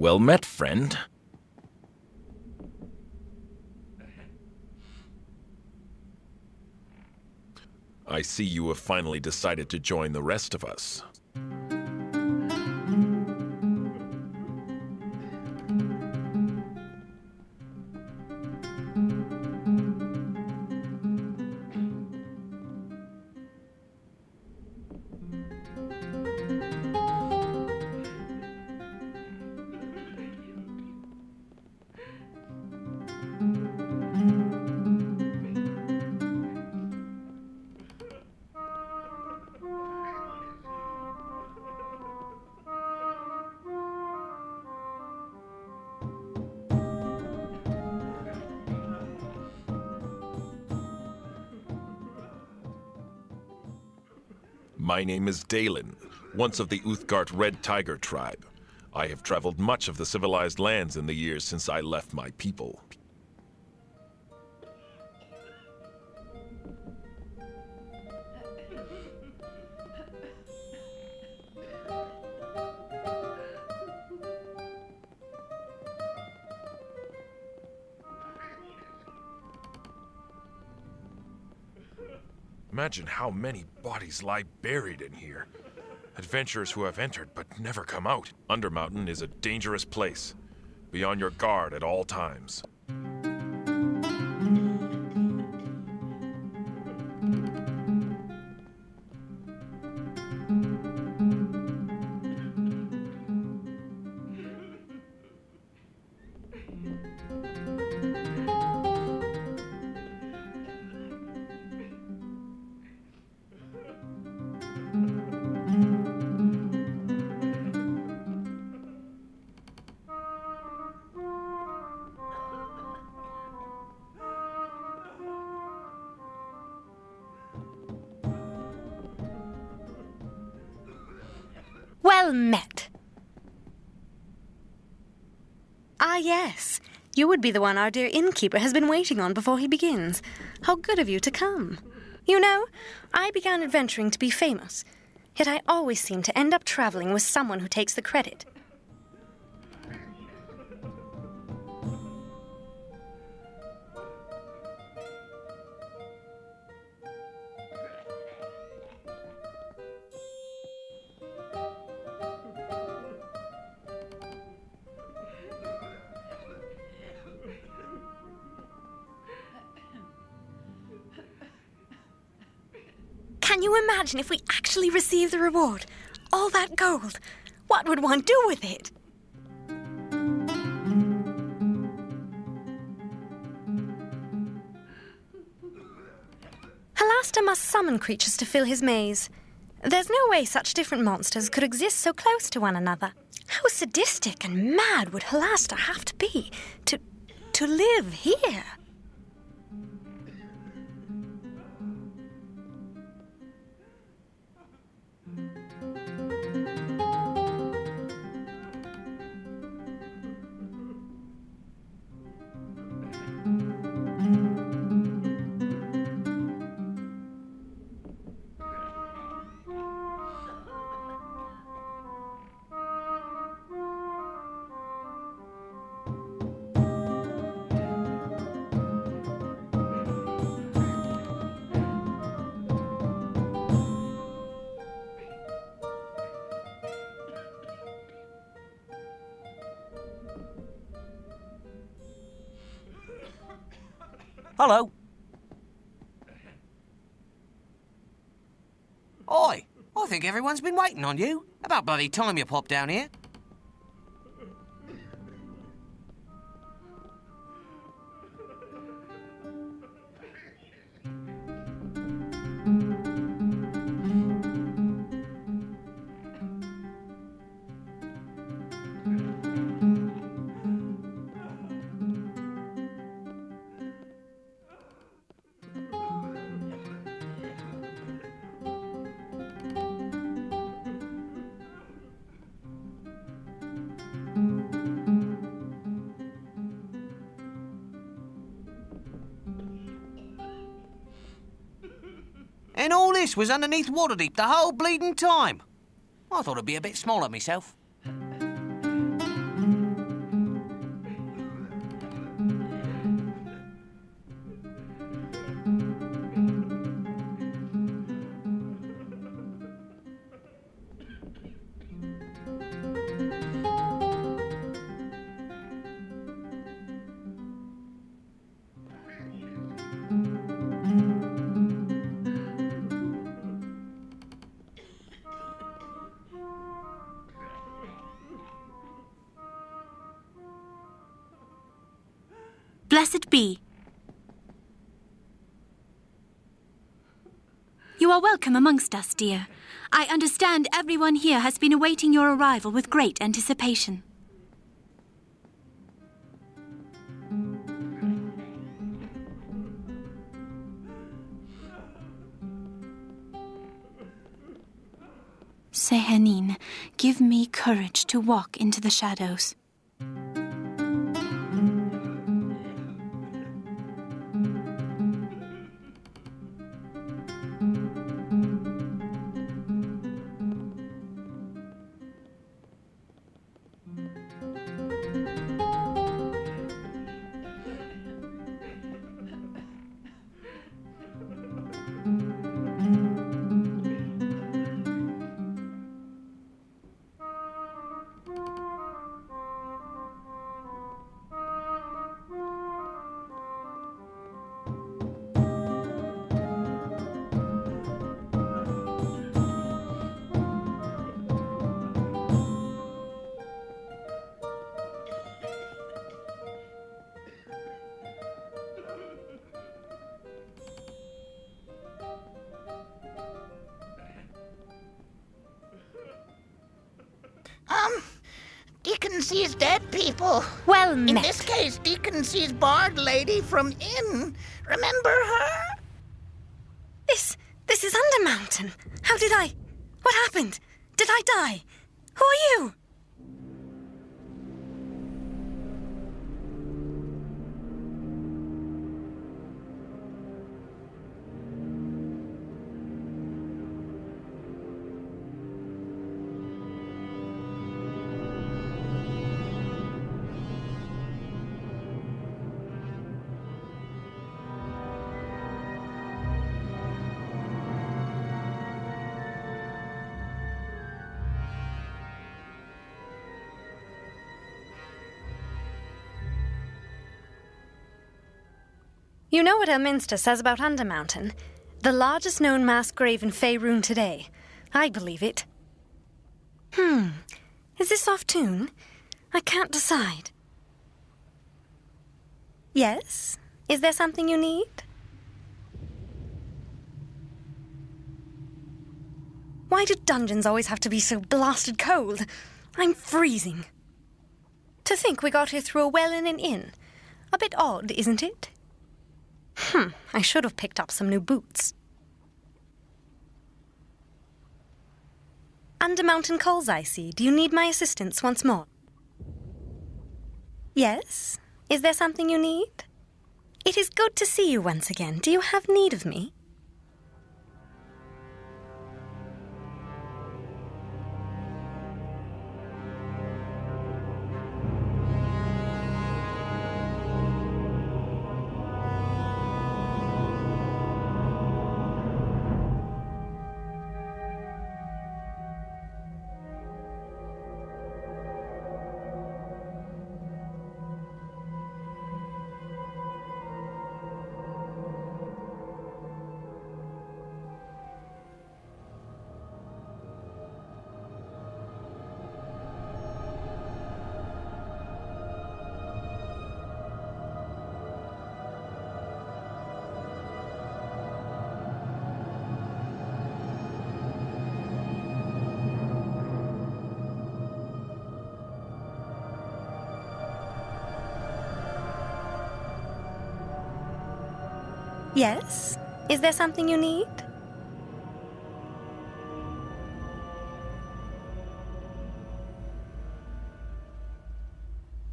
Well met, friend. I see you have finally decided to join the rest of us. My name is Daэлan, once of the Uthgard Red Tiger tribe. I have traveled much of the civilized lands in the years since I left my people. Imagine how many bodies lie buried in here. Adventurers who have entered but never come out. Undermountain is a dangerous place. Be on your guard at all times. Well met. Ah, yes. You would be the one our dear innkeeper has been waiting on before he begins. How good of you to come. You know, I began adventuring to be famous, yet I always seem to end up traveling with someone who takes the credit. Can you imagine if we actually received the reward? All that gold. What would one do with it? Halaster must summon creatures to fill his maze. There's no way such different monsters could exist so close to one another. How sadistic and mad would Halaster have to be to live here? Hello. Oi, I think everyone's been waiting on you. About bloody time you popped down here. And all this was underneath Waterdeep the whole bleeding time. I thought I'd be a bit smaller myself. Blessed be. You are welcome amongst us, dear. I understand everyone here has been awaiting your arrival with great anticipation. Sehanin, give me courage to walk into the shadows. Deacon sees dead people. Well In met. this case, Deacon sees Bard Lady from Inn. Remember her? This is Undermountain. How did I... What happened? Did I die? Who are you? You know what Elminster says about Undermountain? The largest known mass grave in Faerun today. I believe it. Is this off tune? I can't decide. Yes? Is there something you need? Why do dungeons always have to be so blasted cold? I'm freezing. To think we got here through a well in an inn. A bit odd, isn't it? I should have picked up some new boots. Undermountain calls, I see. Do you need my assistance once more? Yes? Is there something you need? It is good to see you once again. Do you have need of me? Yes? Is there something you need?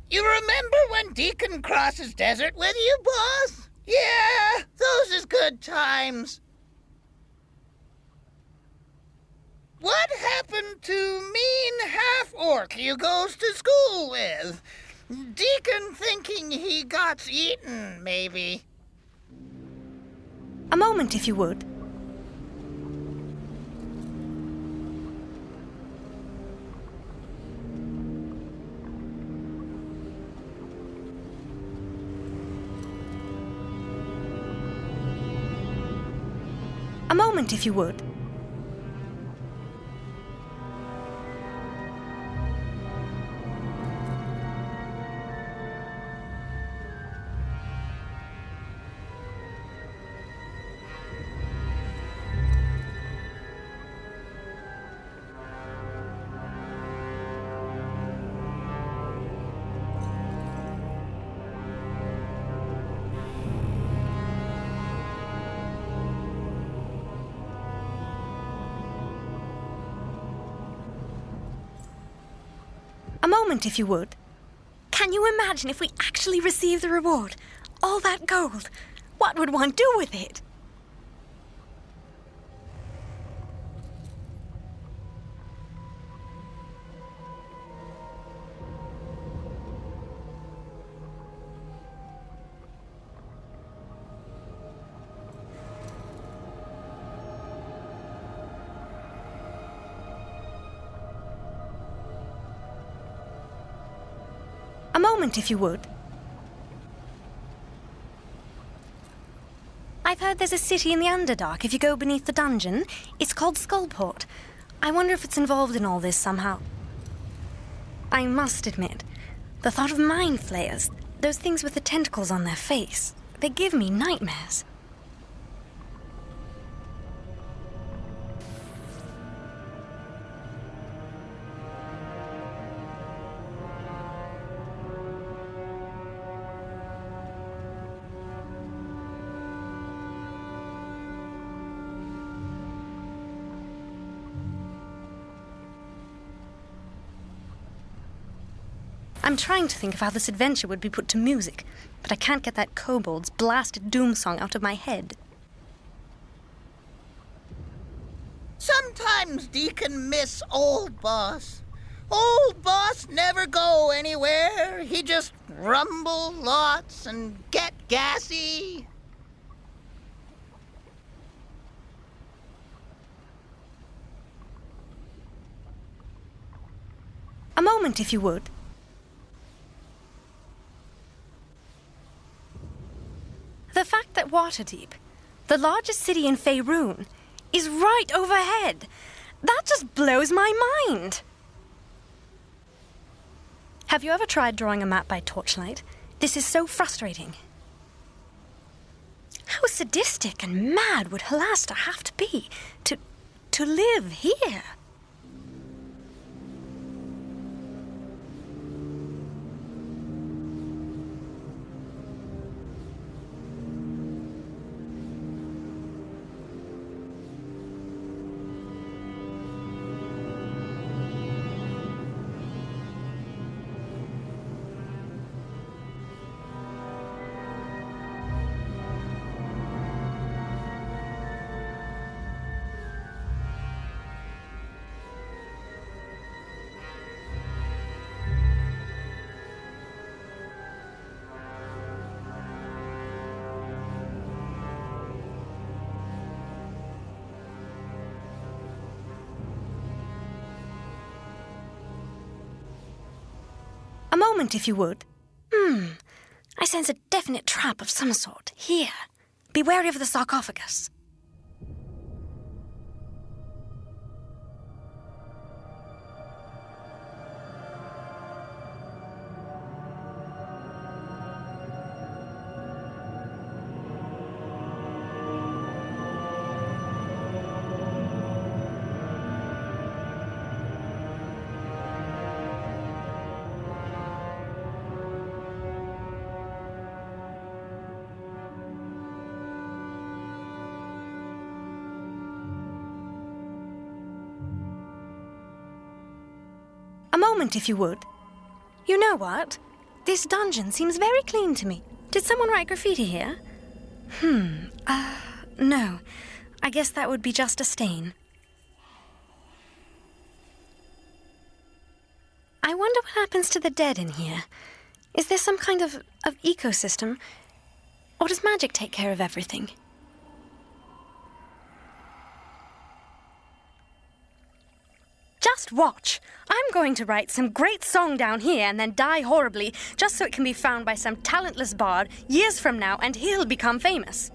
You remember when Deacon crosses desert with you, boss? Yeah, those is good times. What happened to mean half-orc you goes to school with? Deacon thinking he got eaten, maybe. A moment, if you would. A moment, if you would. A moment, if you would. Can you imagine if we actually received the reward? All that gold. What would one do with it? A moment, if you would. I've heard there's a city in the Underdark if you go beneath the dungeon. It's called Skullport. I wonder if it's involved in all this somehow. I must admit, the thought of mind flayers, those things with the tentacles on their face, they give me nightmares. I'm trying to think of how this adventure would be put to music, but I can't get that kobold's blasted doom song out of my head. Sometimes Deacon miss old boss. Old boss never go anywhere. He just rumble lots and get gassy. A moment, if you would. The fact that Waterdeep, the largest city in Faerun, is right overhead, that just blows my mind. Have you ever tried drawing a map by torchlight? This is so frustrating. How sadistic and mad would Halasta have to be to live here? A moment, if you would. I sense a definite trap of some sort here. Be wary of the sarcophagus. A moment, if you would. You know what? This dungeon seems very clean to me. Did someone write graffiti here? No. I guess that would be just a stain. I wonder what happens to the dead in here. Is there some kind of ecosystem? Or does magic take care of everything? Just watch. I'm going to write some great song down here and then die horribly, just so it can be found by some talentless bard years from now and he'll become famous.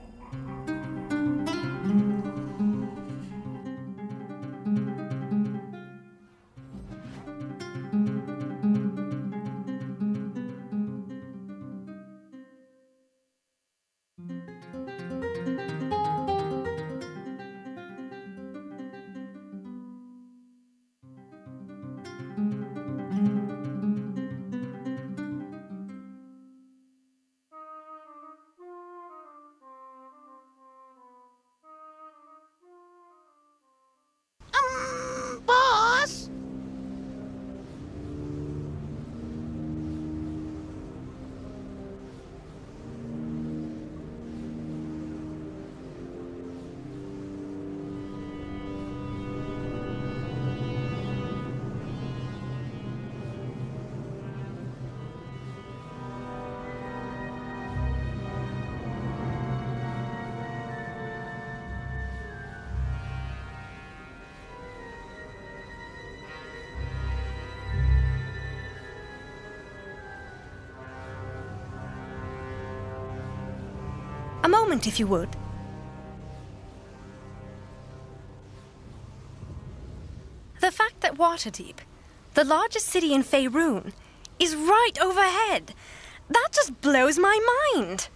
A moment, if you would. The fact that Waterdeep, the largest city in Faerun, is right overhead, that just blows my mind.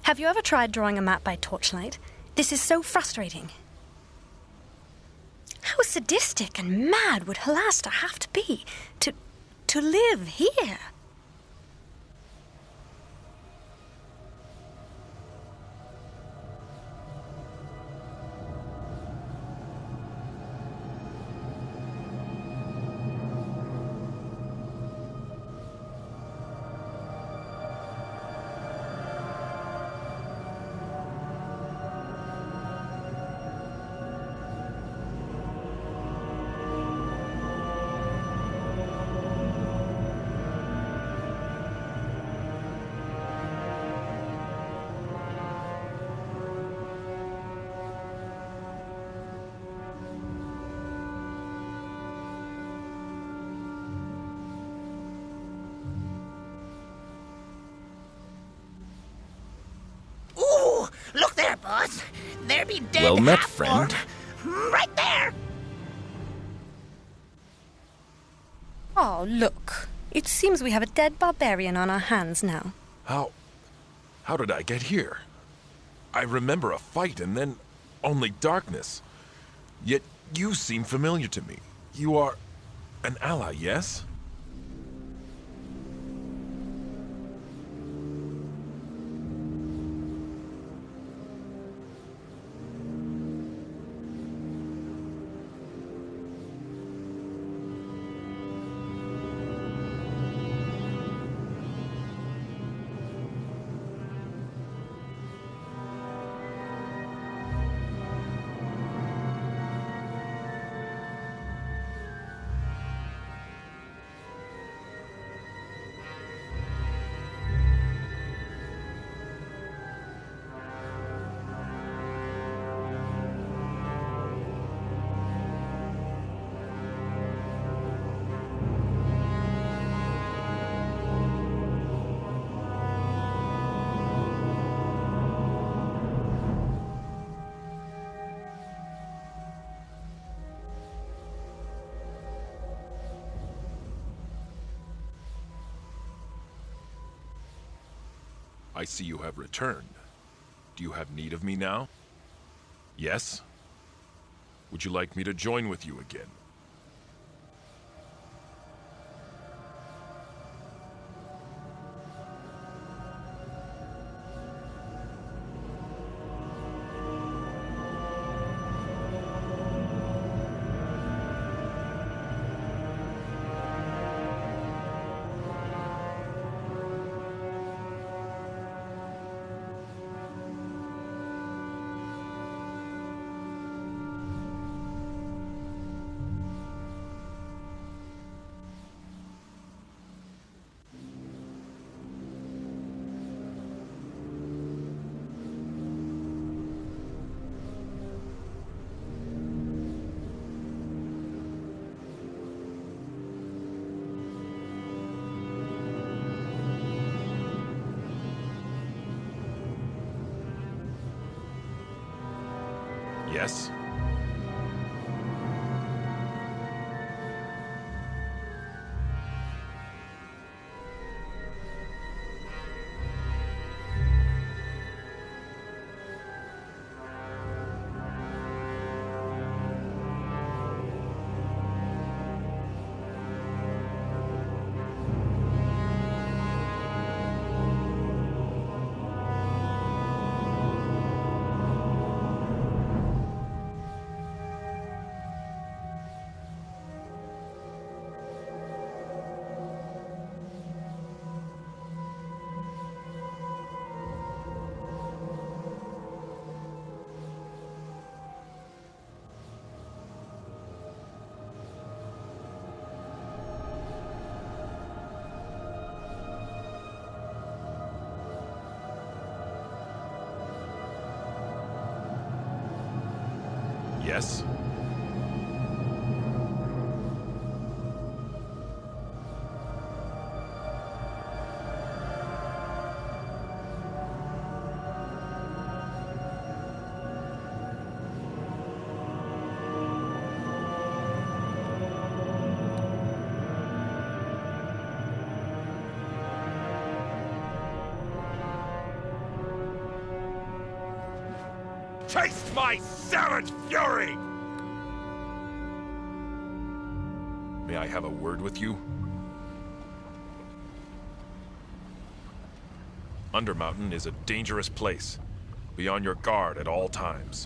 Have you ever tried drawing a map by torchlight? This is so frustrating. How sadistic and mad would Halasta have to be to live here? Look there, boss. There be dead Well met, half-orc. friend. Right there. Oh, look. It seems we have a dead barbarian on our hands now. How did I get here? I remember a fight and then only darkness. Yet you seem familiar to me. You are an ally, yes? I see you have returned. Do you have need of me now? Yes? Would you like me to join with you again? Yes? Yes? Taste my savage fury! May I have a word with you? Undermountain is a dangerous place. Be on your guard at all times.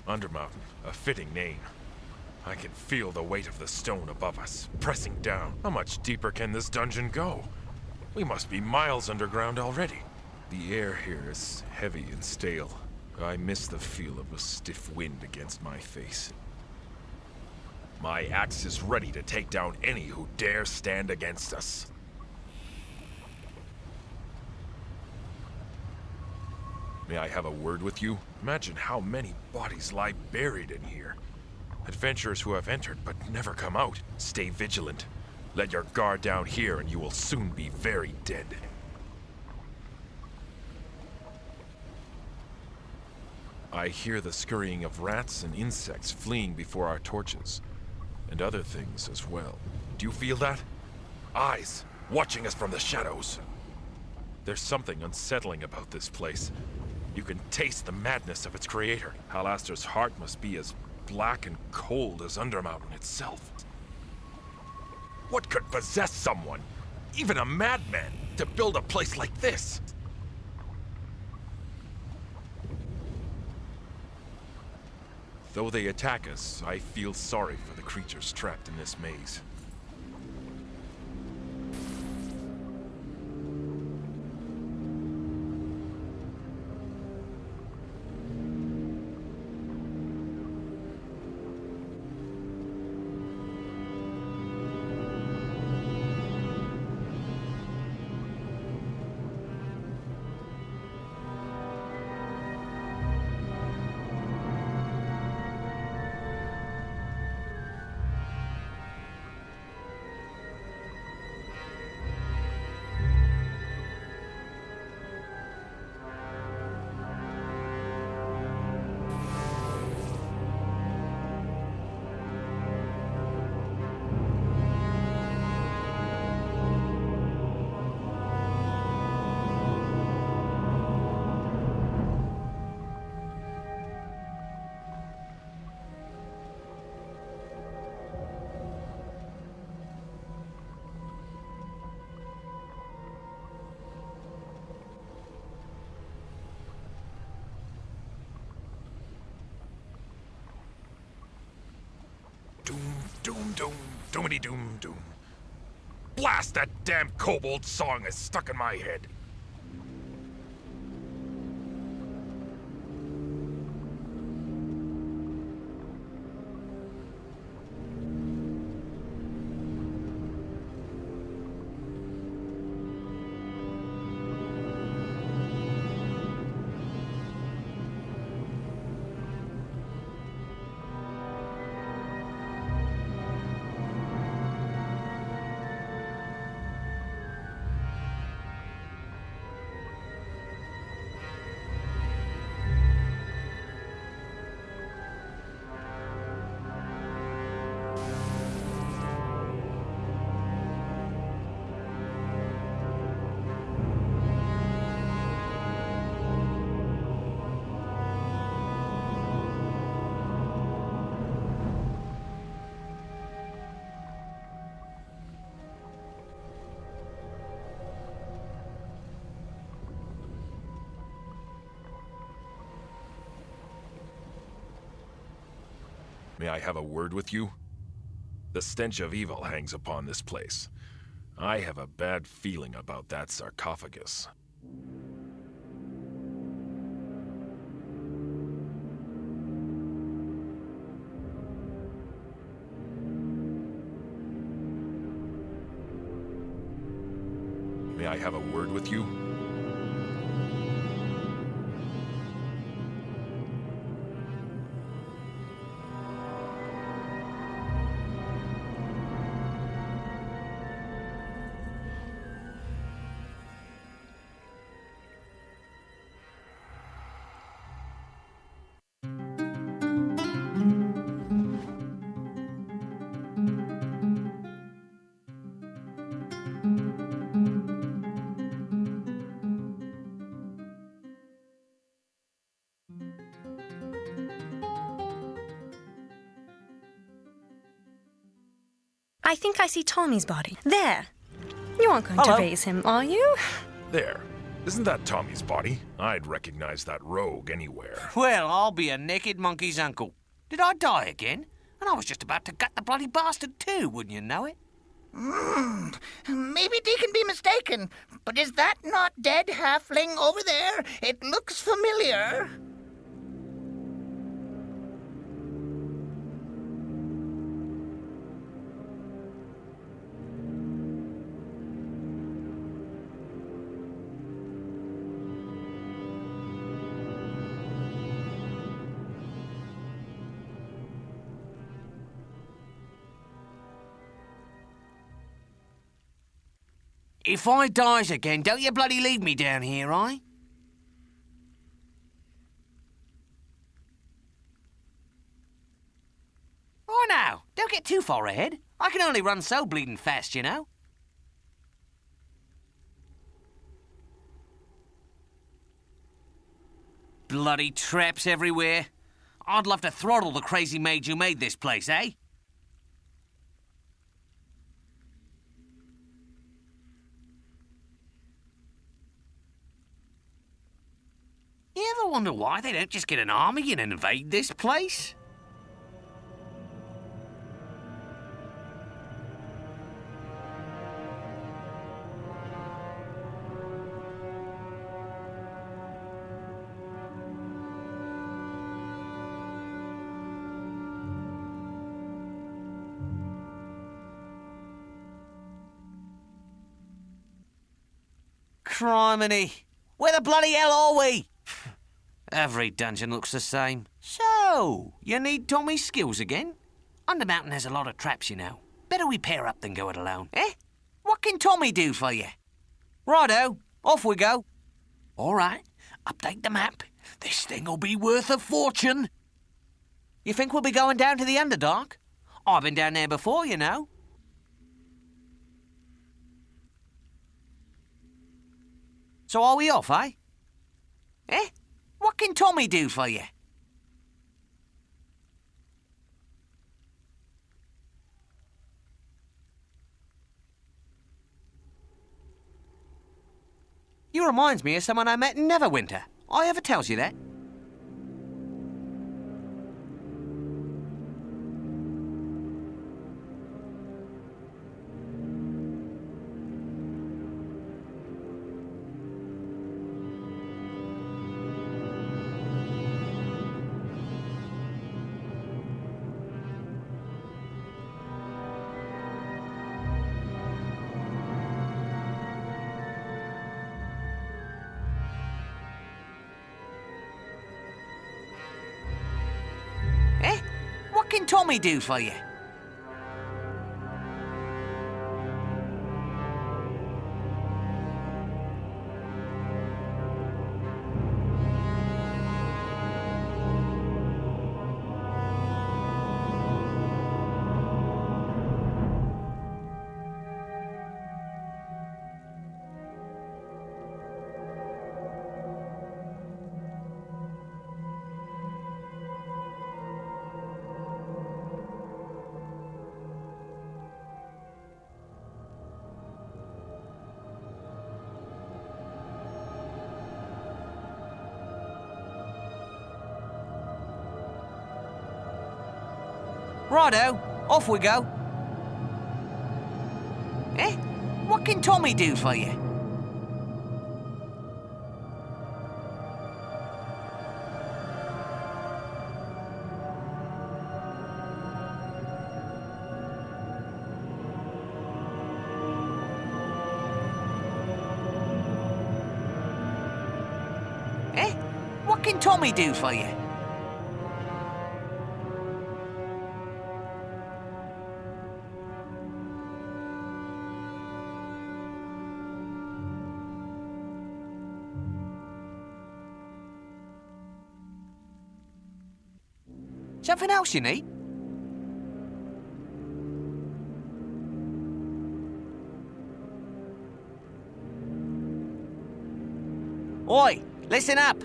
Undermountain, a fitting name. I can feel the weight of the stone above us, pressing down. How much deeper can this dungeon go? We must be miles underground already. The air here is heavy and stale. I miss the feel of a stiff wind against my face. My axe is ready to take down any who dare stand against us. May I have a word with you? Imagine how many bodies lie buried in here. Adventurers who have entered but never come out. Stay vigilant. Let your guard down here and you will soon be very dead. I hear the scurrying of rats and insects fleeing before our torches. And other things as well. Do you feel that? Eyes, watching us from the shadows. There's something unsettling about this place. You can taste the madness of its creator. Halaster's heart must be as black and cold as Undermountain itself. What could possess someone, even a madman, to build a place like this? Though they attack us, I feel sorry for the creatures trapped in this maze. Doom, doom, doomity doom, doom. Blast, that damn kobold song is stuck in my head. May I have a word with you? The stench of evil hangs upon this place. I have a bad feeling about that sarcophagus. May I have a word with you? I think I see Tommy's body. There. You aren't going to raise him, are you? There. Isn't that Tommy's body? I'd recognize that rogue anywhere. Well, I'll be a naked monkey's uncle. Did I die again? And I was just about to gut the bloody bastard too, wouldn't you know it? Maybe Deacon be mistaken, but is that not dead halfling over there? It looks familiar. If I dies again, don't you bloody leave me down here, aye? Oh, now, don't get too far ahead. I can only run so bleeding fast, you know. Bloody traps everywhere. I'd love to throttle the crazy maid who made this place, eh? You ever wonder why they don't just get an army and invade this place? Criminy! Where the bloody hell are we? Every dungeon looks the same. So, you need Tommy's skills again? Undermountain has a lot of traps, you know. Better we pair up than go it alone, eh? What can Tommy do for you? Righto, off we go. All right, update the map. This thing'll be worth a fortune. You think we'll be going down to the Underdark? I've been down there before, you know. So are we off, eh? Eh? What can Tommy do for you? You reminds me of someone I met in Neverwinter. I ever tells you that? What can Tommy do for you? Righto, off we go. Eh? What can Tommy do for you? Eh? What can Tommy do for you? Something else you need? Oi, listen up.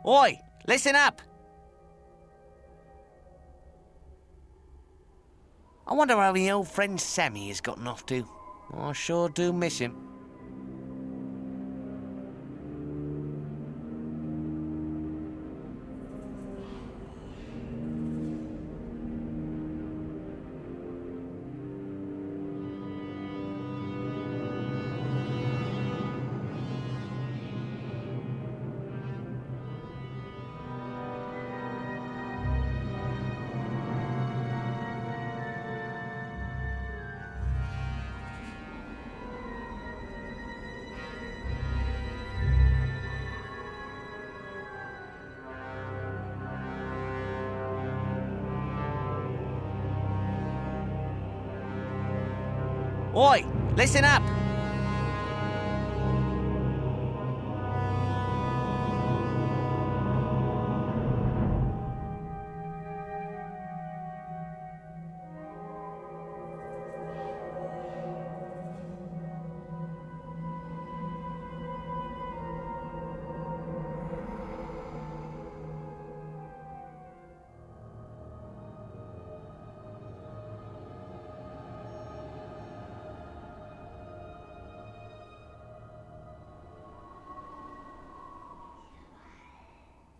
Oi, listen up! I wonder how my old friend Sammy has gotten off to. I sure do miss him. Oi, listen up!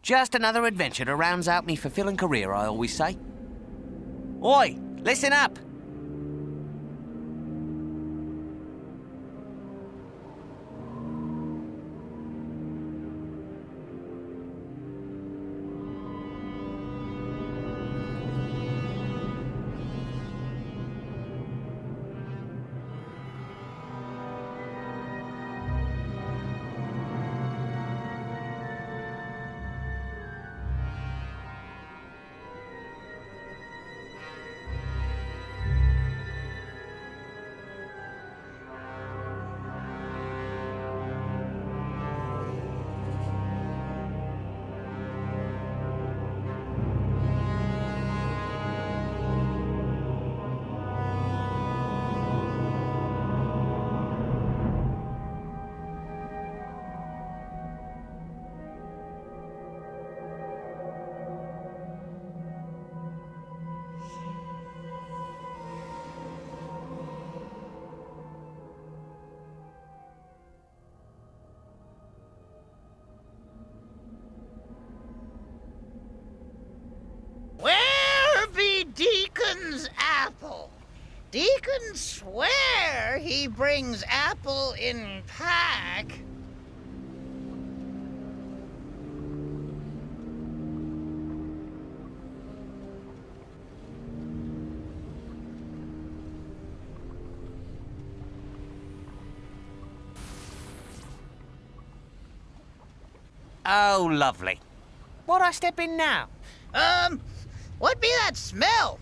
Just another adventure to rounds out me fulfilling career, I always say. Oi, listen up! Where be Deacon's apple? Deacon swear he brings apple in pack. Oh, lovely. What I step in now? What be that smell?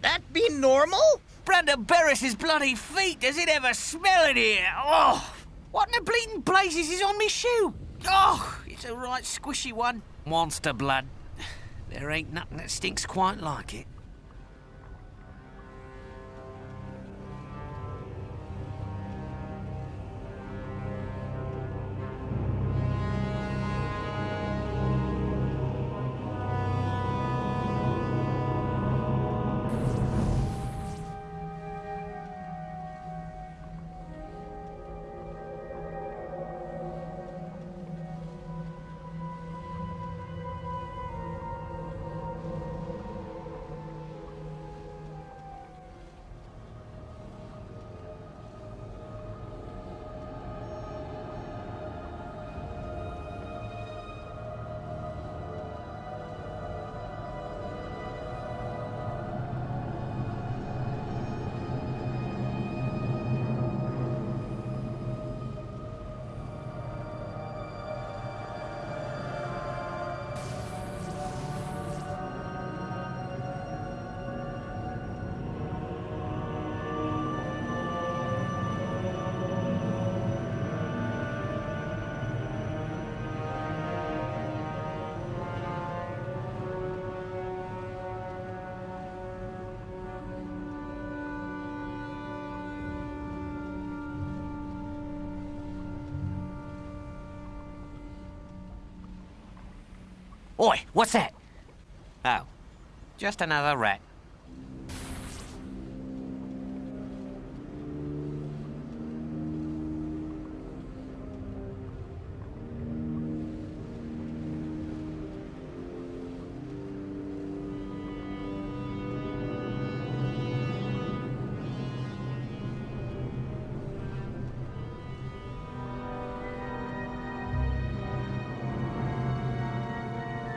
That be normal? Brandon Barris's bloody feet, does it ever smell in here? Oh, what in the bleeding blazes is on me shoe? Oh, it's a right squishy one. Monster blood. There ain't nothing that stinks quite like it. Oi, what's that? Oh, just another rat.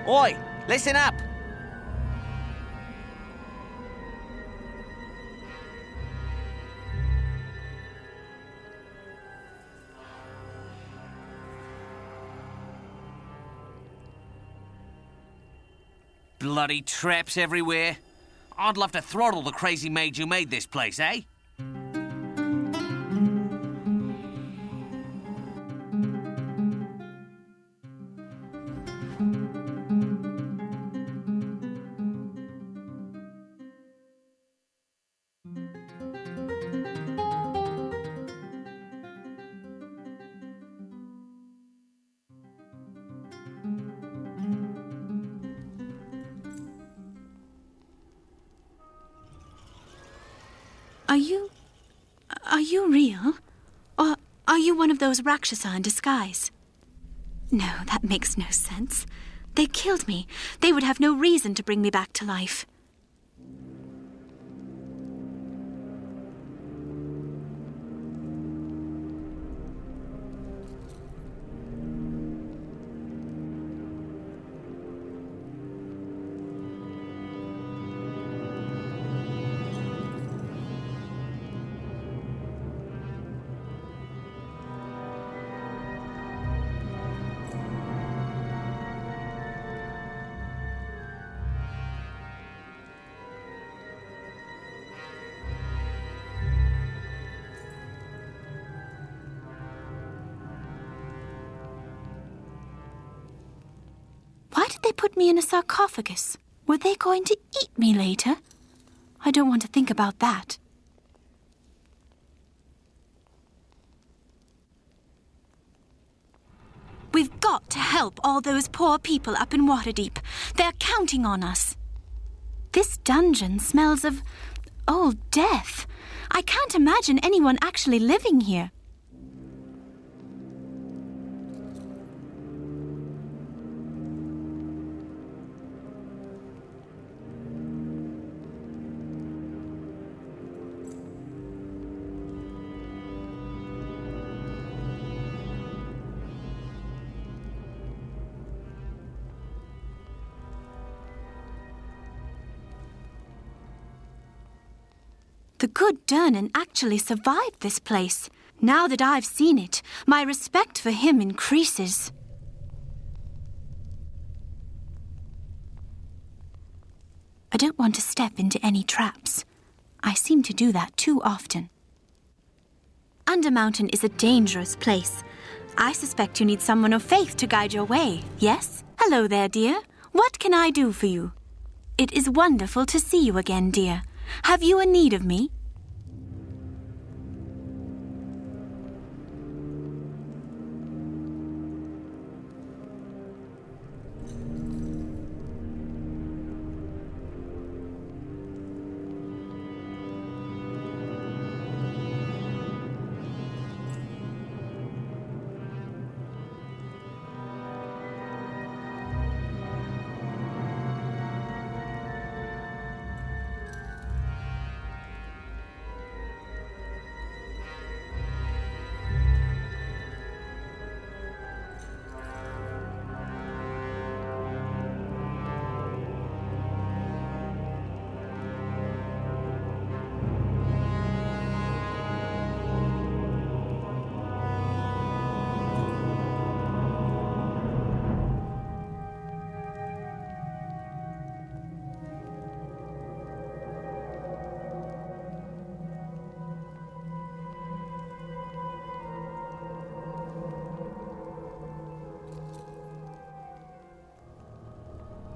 Oi, listen up! Bloody traps everywhere. I'd love to throttle the crazy maid who made this place, eh? Are you real? Or are you one of those Rakshasa in disguise? No, that makes no sense. They killed me. They would have no reason to bring me back to life. Why did they put me in a sarcophagus? Were they going to eat me later? I don't want to think about that. We've got to help all those poor people up in Waterdeep. They're counting on us. This dungeon smells of old death. I can't imagine anyone actually living here. The good Durnan actually survived this place. Now that I've seen it, my respect for him increases. I don't want to step into any traps. I seem to do that too often. Undermountain is a dangerous place. I suspect you need someone of faith to guide your way, yes? Hello there, dear. What can I do for you? It is wonderful to see you again, dear. Have you a need of me?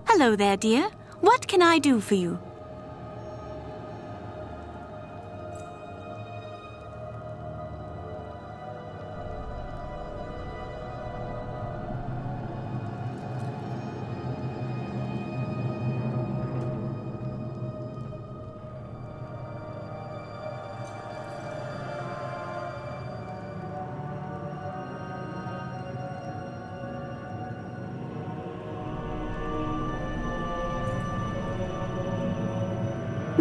Hello there, dear. What can I do for you?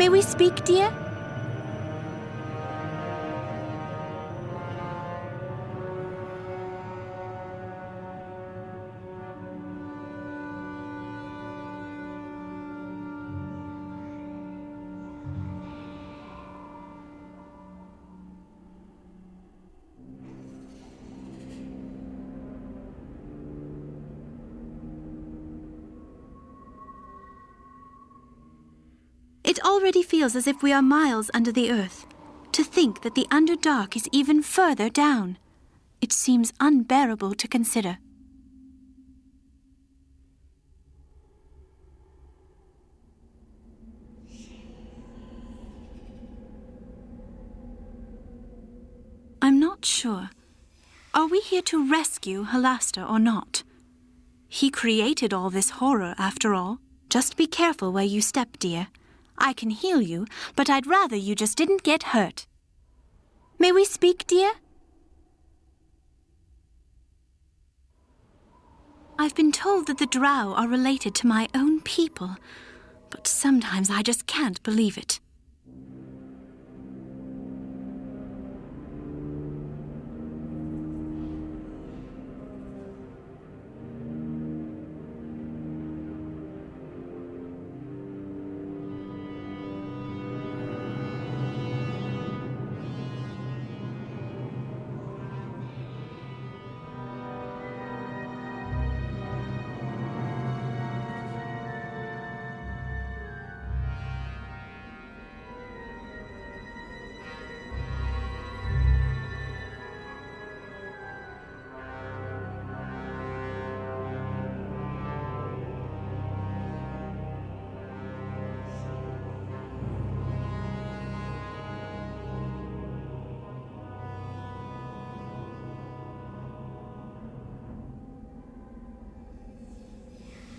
May we speak, dear? It already feels as if we are miles under the earth. To think that the Underdark is even further down. It seems unbearable to consider. I'm not sure. Are we here to rescue Halaster or not? He created all this horror, after all. Just be careful where you step, dear. I can heal you, but I'd rather you just didn't get hurt. May we speak, dear? I've been told that the Drow are related to my own people, but sometimes I just can't believe it.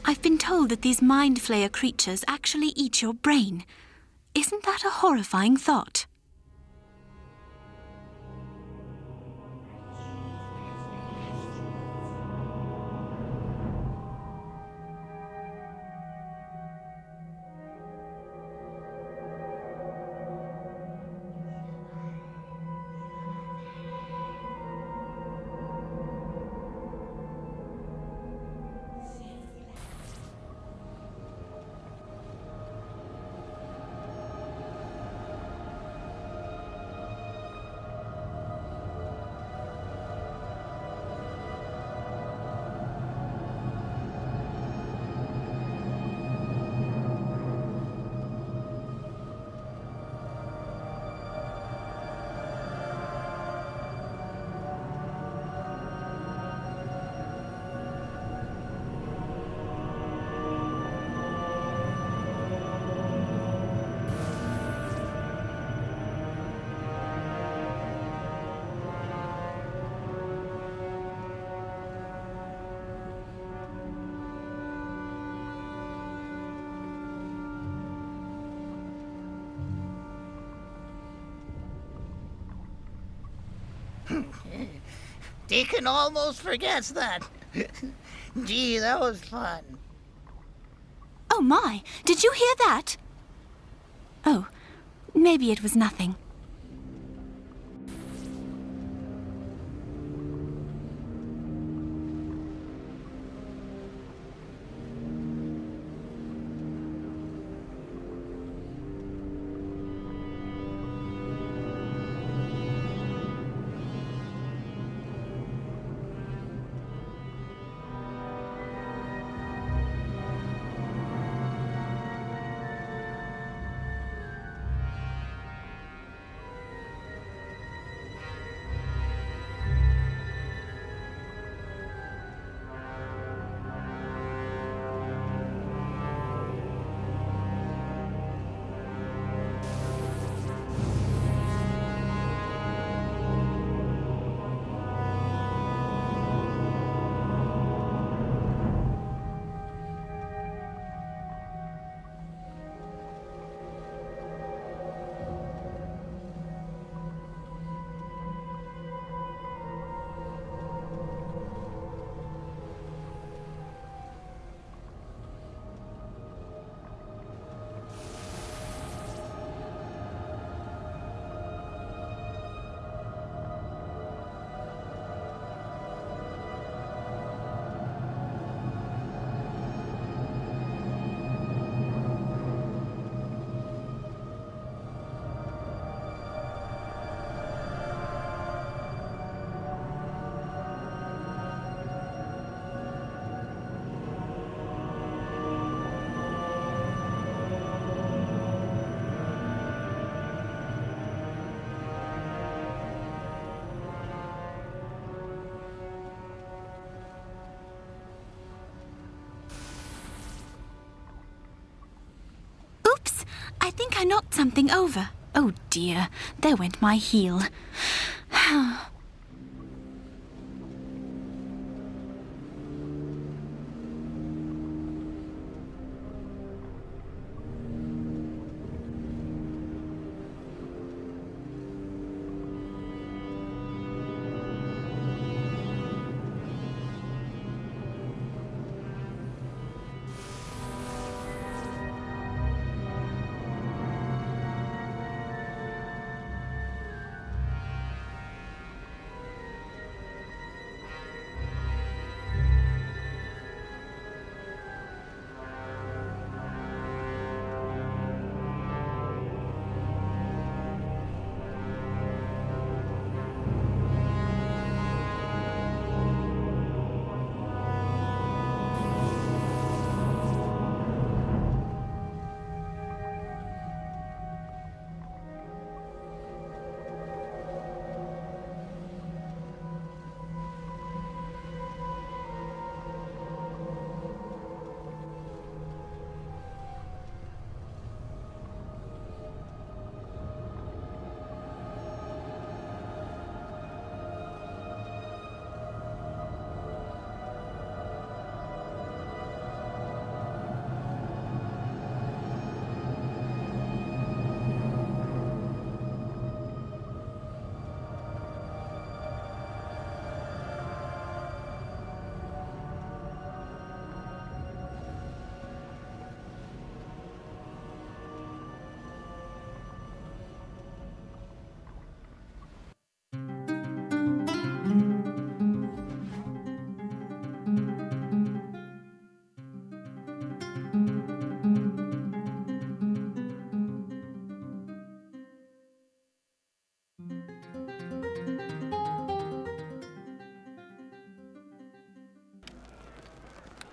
I've been told that these mind flayer creatures actually eat your brain. Isn't that a horrifying thought? Deacon almost forgets that. Gee, that was fun. Oh my, did you hear that? Oh, maybe it was nothing. think I knocked something over. Oh dear, there went my heel.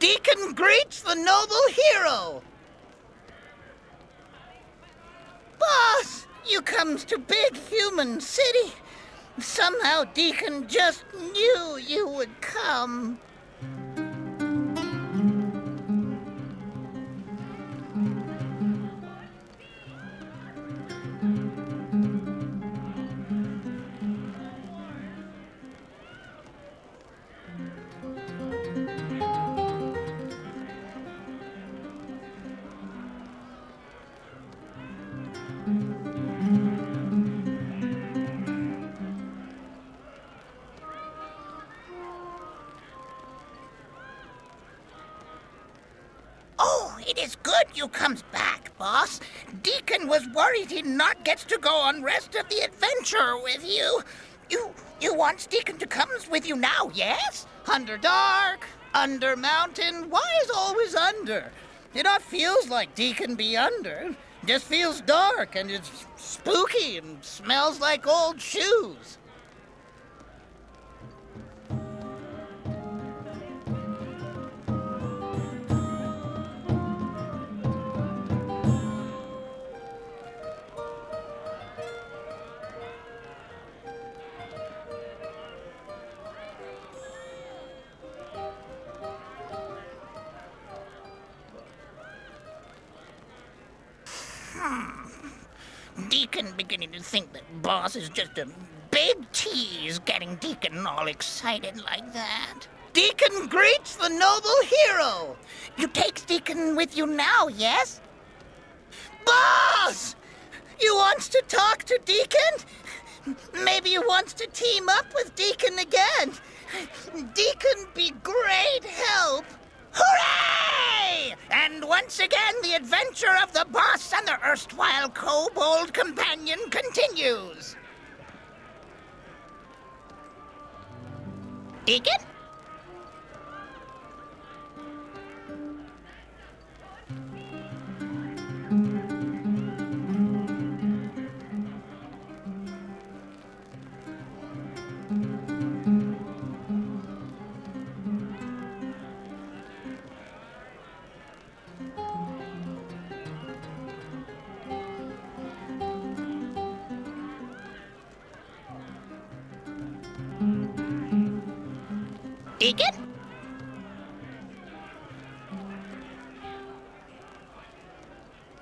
Deacon greets the noble hero. Boss, you comes to big human city. Somehow Deacon just knew you would come. It is good you comes back, boss. Deacon was worried he not gets to go on rest of the adventure with you. You wants Deacon to comes with you now, yes? Underdark, under mountain, why is always under? It not feels like Deacon be under. Just feels dark and it's spooky and smells like old shoes. Deacon beginning to think that boss is just a big tease getting Deacon all excited like that. Deacon greets the noble hero. You takes Deacon with you now, yes? Boss! You wants to talk to Deacon? Maybe you wants to team up with Deacon again. Deacon be great help. Hooray! And once again, the adventure of the boss and the erstwhile kobold companion continues. Deacon? Deacon?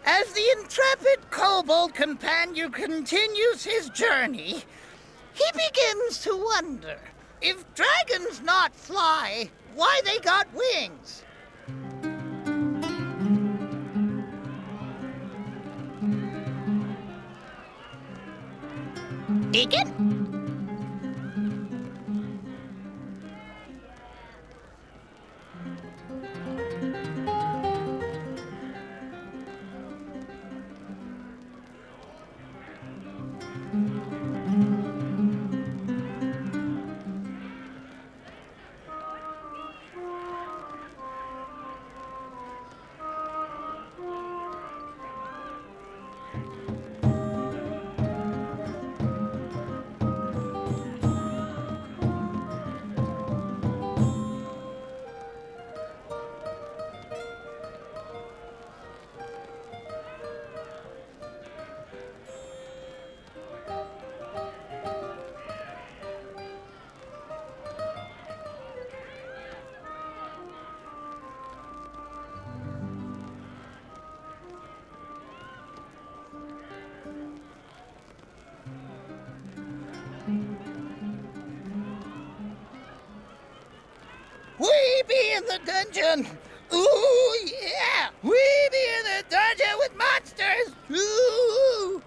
As the intrepid kobold companion continues his journey, he begins to wonder, if dragons not fly, why they got wings? Diikin? We be in the dungeon! Ooh, yeah! We be in the dungeon with monsters! Ooh!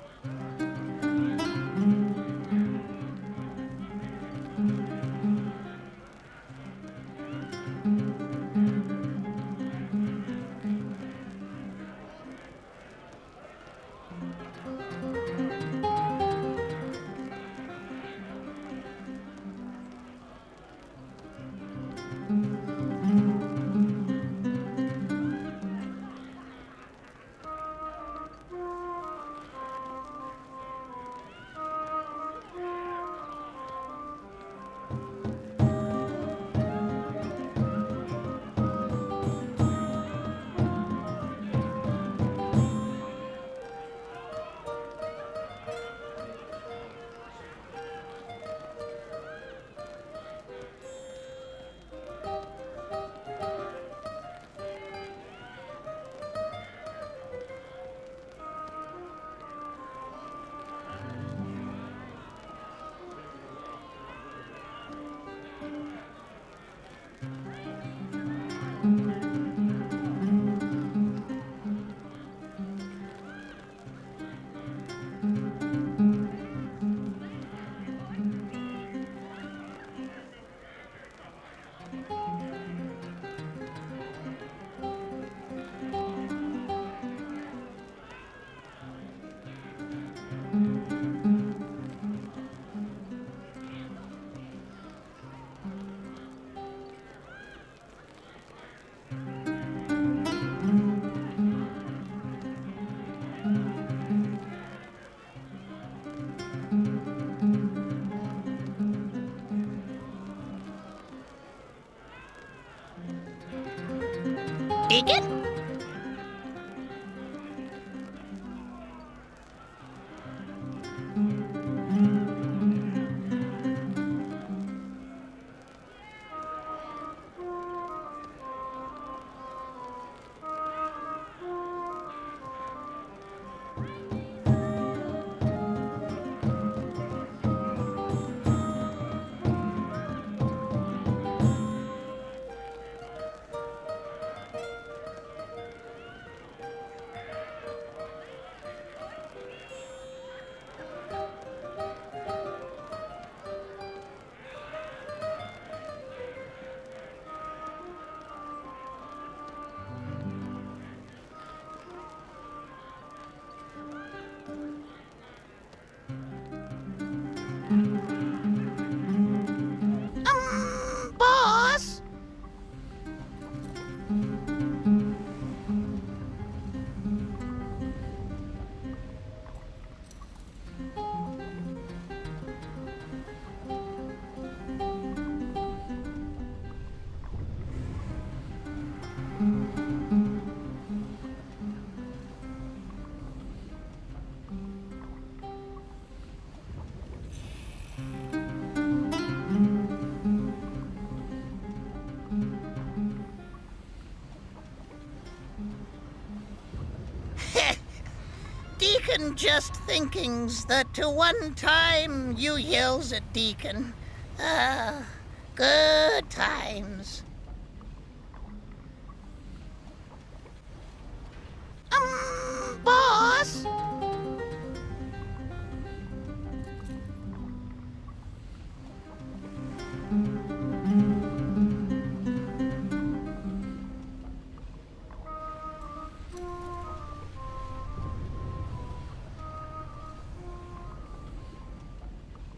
Diikin? just thinkings that to one time you yells at Deacon. Ah, good times. Boss?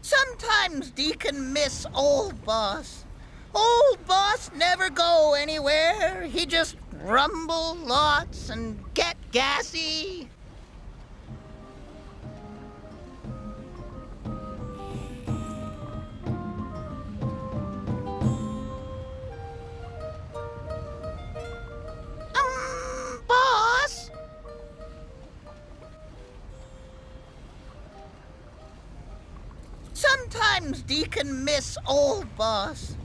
Sometimes Deacon miss old boss. Old boss never go anywhere. He just rumble lots and get gassy. Boss? Sometimes Deacon miss old boss.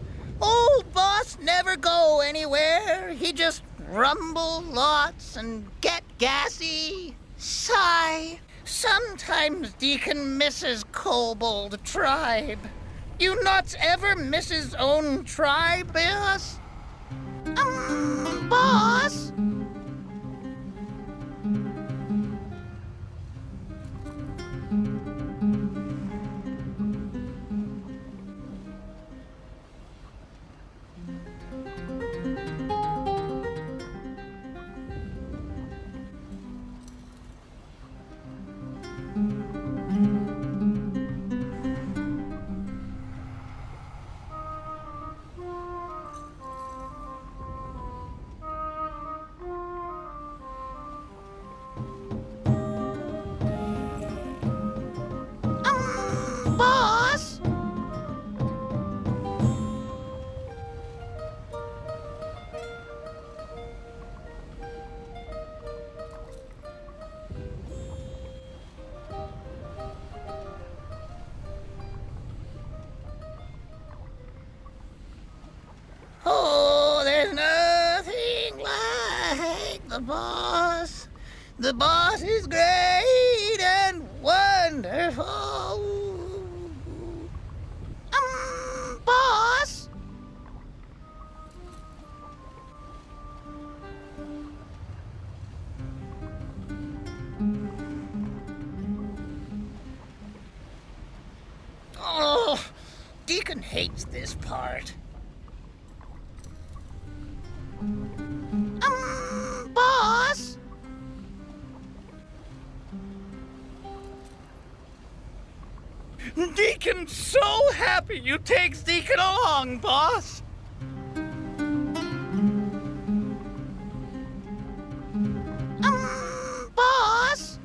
Old boss never go anywhere. He just rumble lots and get gassy. Sigh. Sometimes Deacon misses kobold tribe. You not ever miss his own tribe, boss? Boss? Boss? Oh, there's nothing like the boss. The boss is great and wonderful. Boss? Oh, Deacon hates this part. Boss? Deacon's so happy you takes Deacon along, boss. Boss? Boss?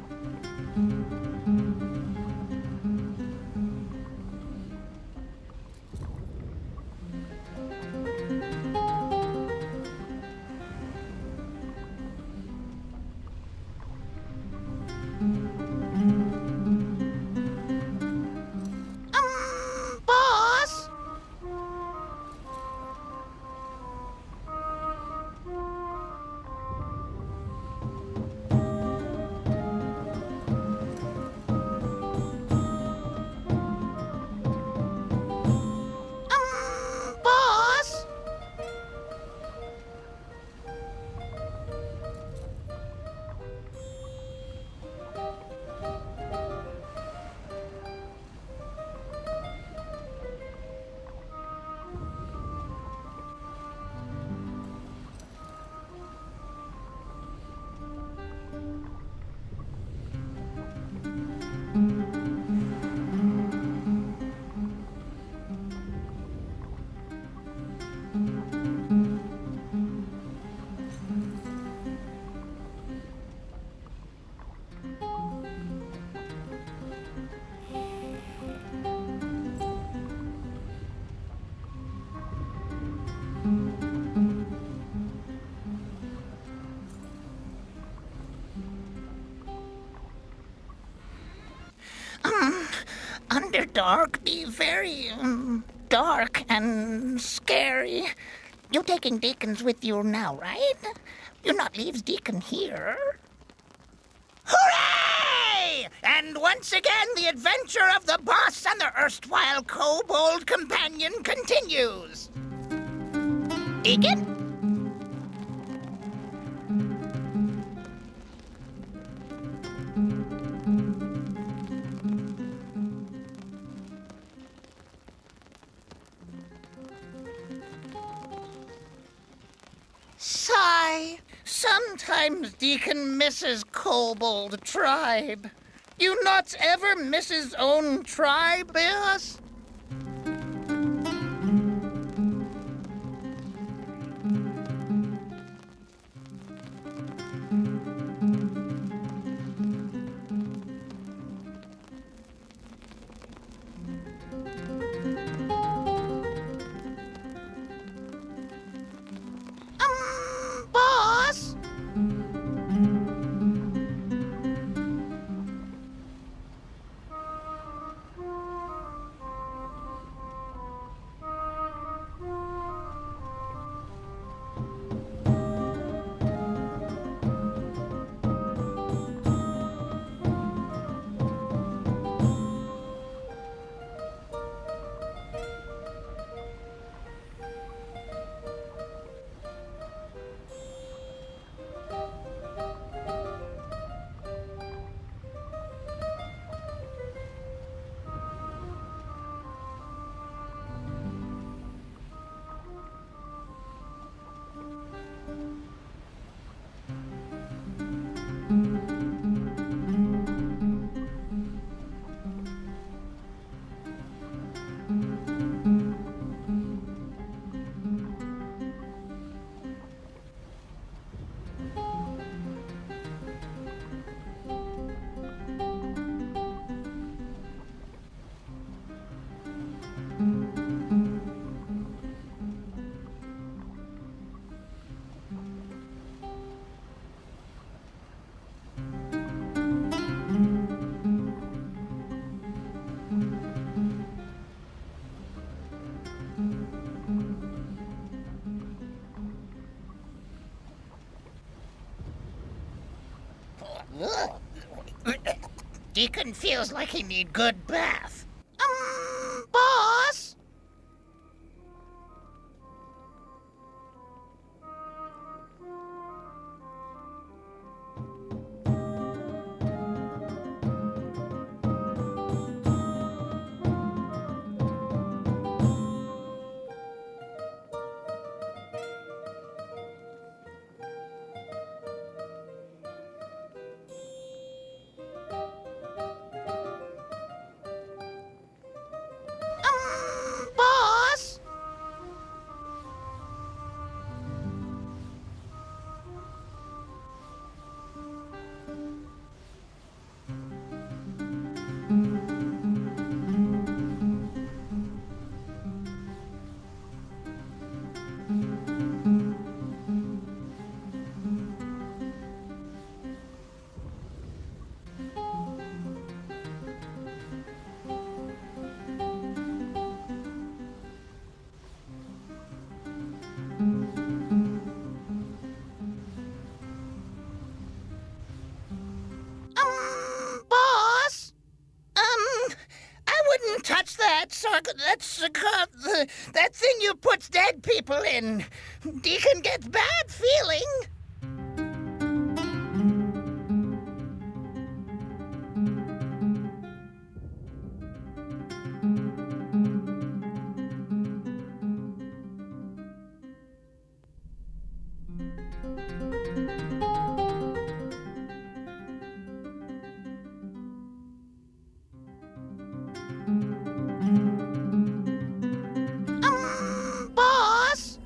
Boss? Underdark be very dark and scary. You taking Deacons with you now, right? You not leaves Deacon here. Hooray! And once again, the adventure of the boss and the erstwhile kobold companion continues. Diikin? Sigh. Sometimes Diikin misses kobold tribe. You not ever miss his own tribe, Beas? Boss? Diikin feels like he need good bath. Boss? Boss? Boss? I wouldn't touch that, that thing you puts dead people in. Diikin gets bad feeling. Boss?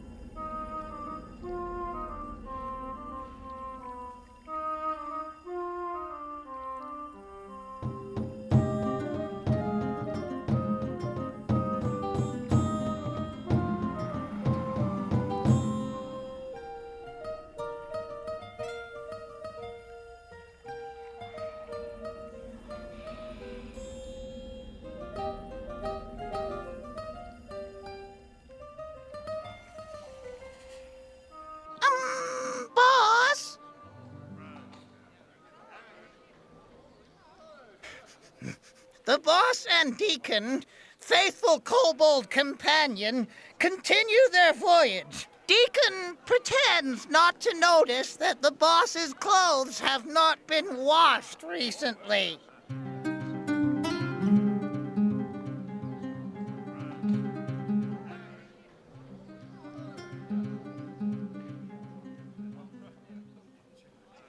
boss and Deacon, faithful kobold companion, continue their voyage. Deacon pretends not to notice that the boss's clothes have not been washed recently.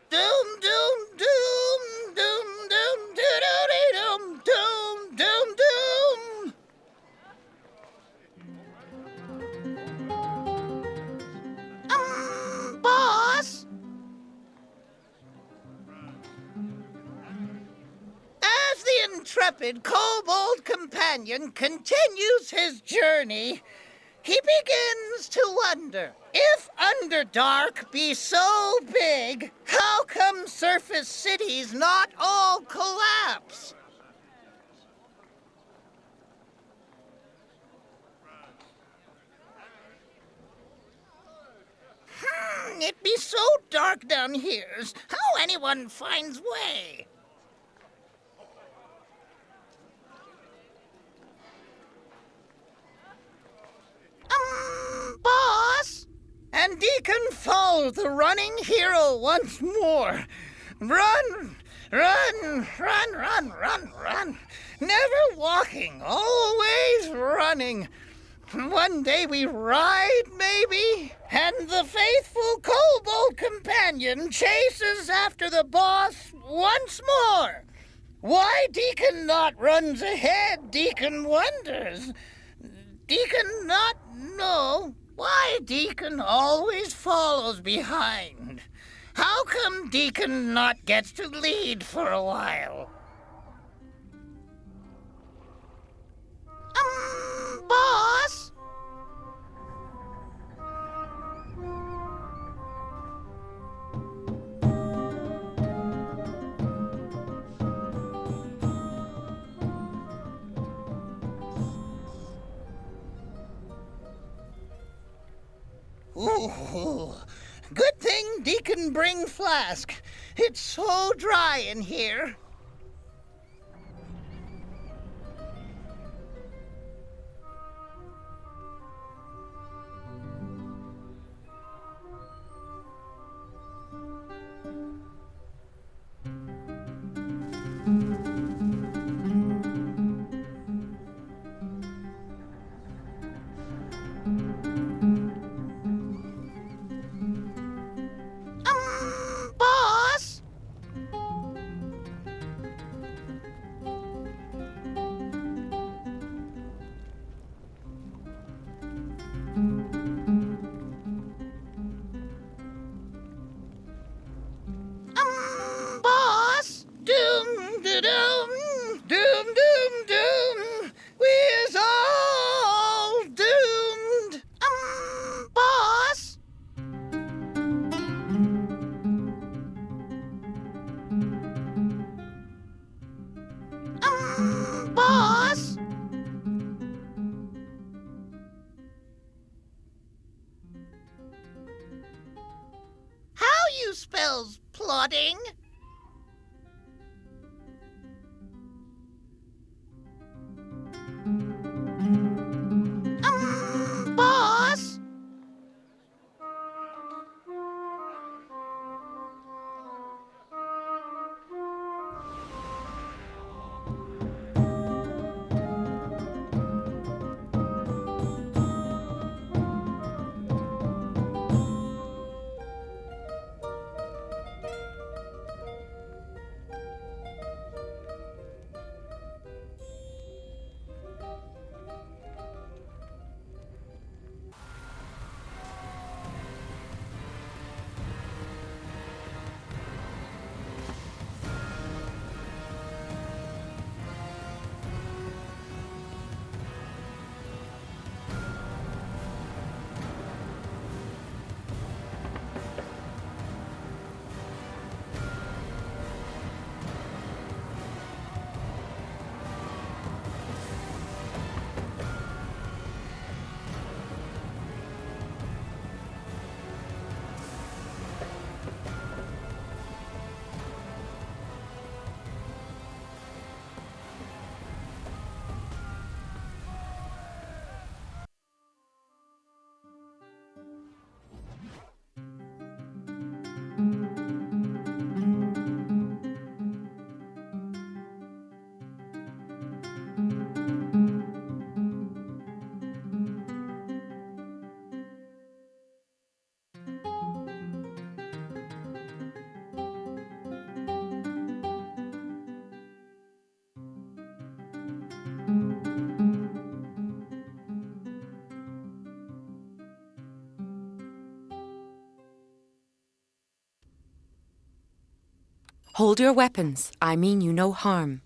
Doom, doom, doom, doom, doom, doom, doom, doom, doom. Boss? As the intrepid kobold companion continues his journey, he begins to wonder, if Underdark be so big, how come surface cities not all collapse? It be so dark down here's. How anyone finds way? Boss? And Deacon followed the running hero once more. Run, run, run, run, run, run. Never walking, always running. One day we ride, maybe, and the faithful kobold companion chases after the boss once more. Why Deacon not runs ahead, Deacon wonders. Deacon not know why Deacon always follows behind. How come Deacon not gets to lead for a while? Boss? Ooh, good thing Deacon bring flask. It's so dry in here. Boss? Boss? Doom, doom, doom, doom, doom. We's all doomed. Boss? Boss? How you spells plotting? Boss? Hold your weapons. I mean you no harm.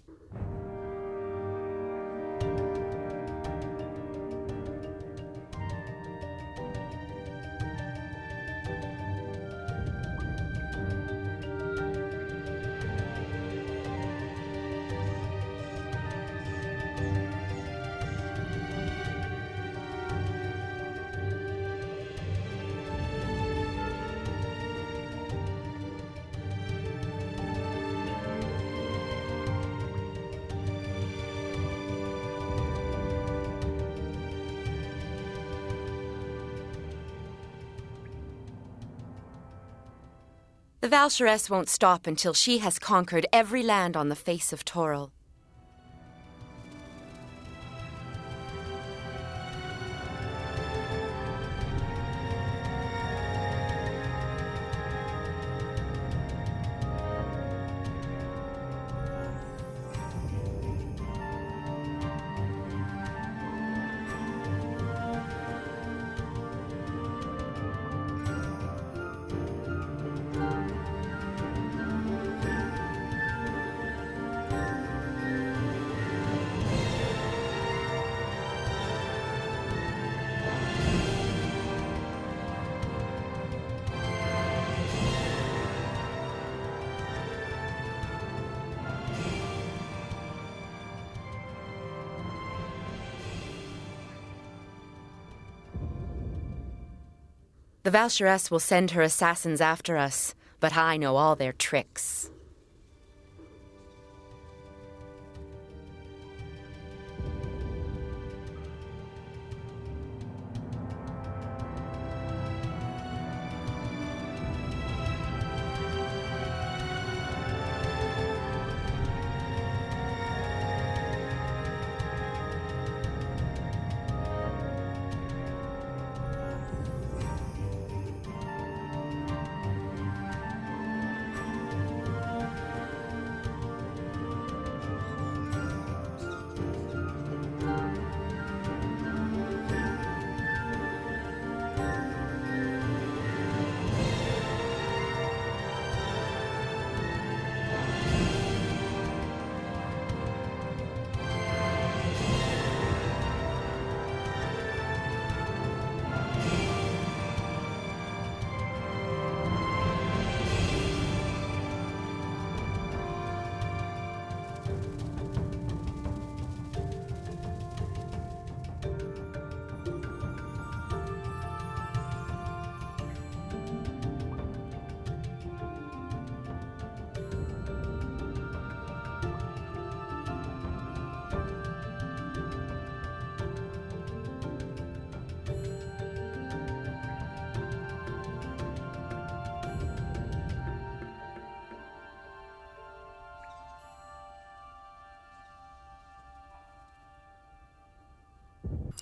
The Valcheress won't stop until she has conquered every land on the face of Toril. The Valcheress will send her assassins after us, but I know all their tricks.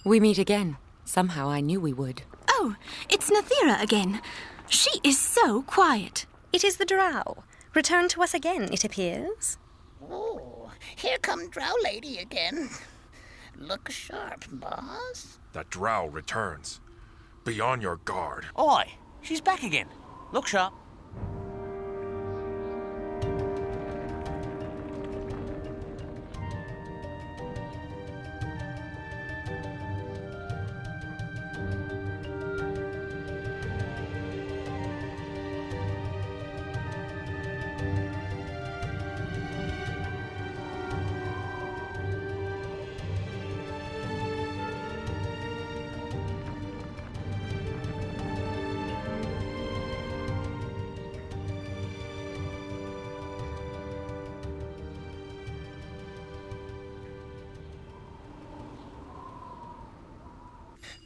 We meet again. Somehow I knew we would. Oh, it's Natirra again. She is so quiet. It is the drow. Returned to us again, it appears. Oh, here come Drow Lady again. Look sharp, boss. That drow returns. Be on your guard. Oi, she's back again. Look sharp.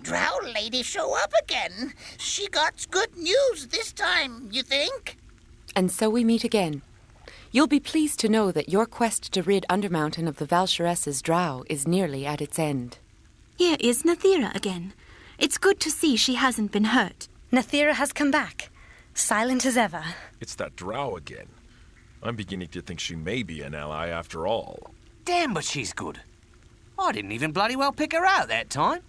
Drow Lady show up again. She got good news this time, you think? And so we meet again. You'll be pleased to know that your quest to rid Undermountain of the Valcheress's drow is nearly at its end. Here is Natirra again. It's good to see she hasn't been hurt. Natirra has come back, silent as ever. It's that drow again. I'm beginning to think she may be an ally after all. Damn, but she's good. I didn't even bloody well pick her out that time.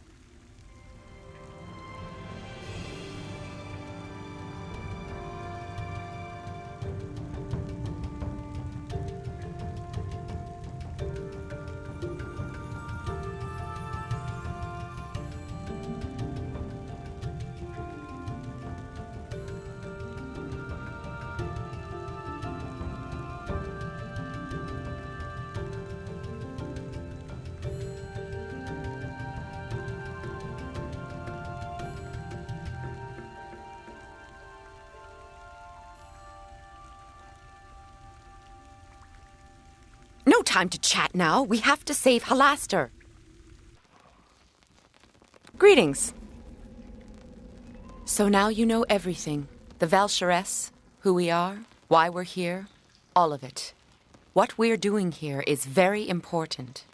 time to chat now. We have to save Halaster. Greetings. So now you know everything. The Valsharess, who we are, why we're here, all of it. What we're doing here is very important.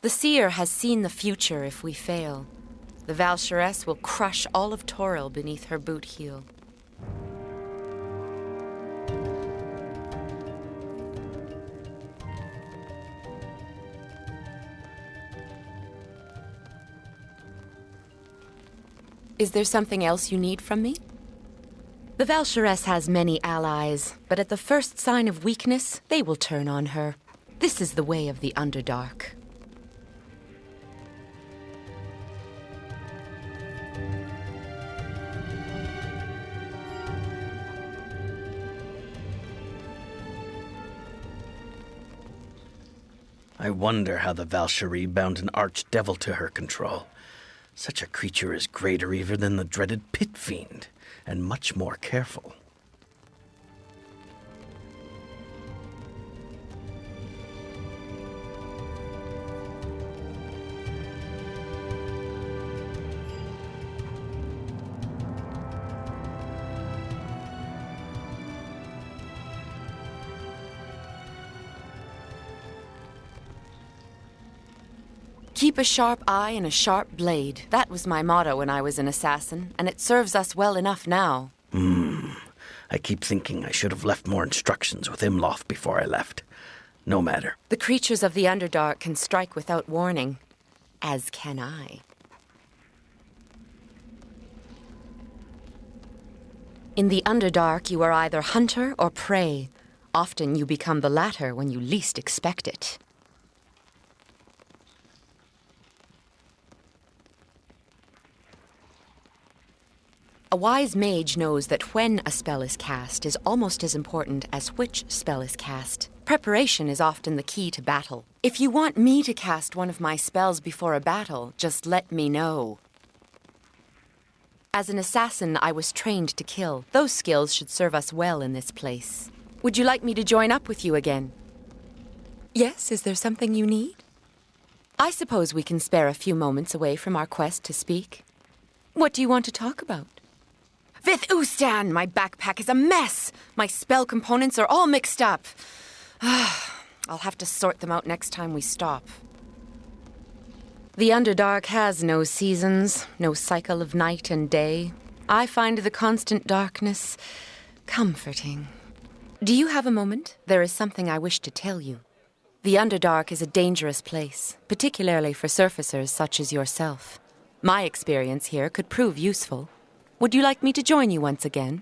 The seer has seen the future if we fail. The Valsharess will crush all of Toril beneath her boot heel. Is there something else you need from me? The Valsharess has many allies, but at the first sign of weakness, they will turn on her. This is the way of the Underdark. I wonder how the Valkyrie bound an archdevil to her control. Such a creature is greater even than the dreaded pit fiend, and much more careful. Keep a sharp eye and a sharp blade. That was my motto when I was an assassin, and it serves us well enough now. I keep thinking I should have left more instructions with Imloth before I left. No matter. The creatures of the Underdark can strike without warning, as can I. In the Underdark, you are either hunter or prey. Often you become the latter when you least expect it. A wise mage knows that when a spell is cast is almost as important as which spell is cast. Preparation is often the key to battle. If you want me to cast one of my spells before a battle, just let me know. As an assassin, I was trained to kill. Those skills should serve us well in this place. Would you like me to join up with you again? Yes, is there something you need? I suppose we can spare a few moments away from our quest to speak. What do you want to talk about? Vith Ustan, my backpack is a mess. My spell components are all mixed up. I'll have to sort them out next time we stop. The Underdark has no seasons, no cycle of night and day. I find the constant darkness comforting. Do you have a moment? There is something I wish to tell you. The Underdark is a dangerous place, particularly for surfacers such as yourself. My experience here could prove useful. Would you like me to join you once again?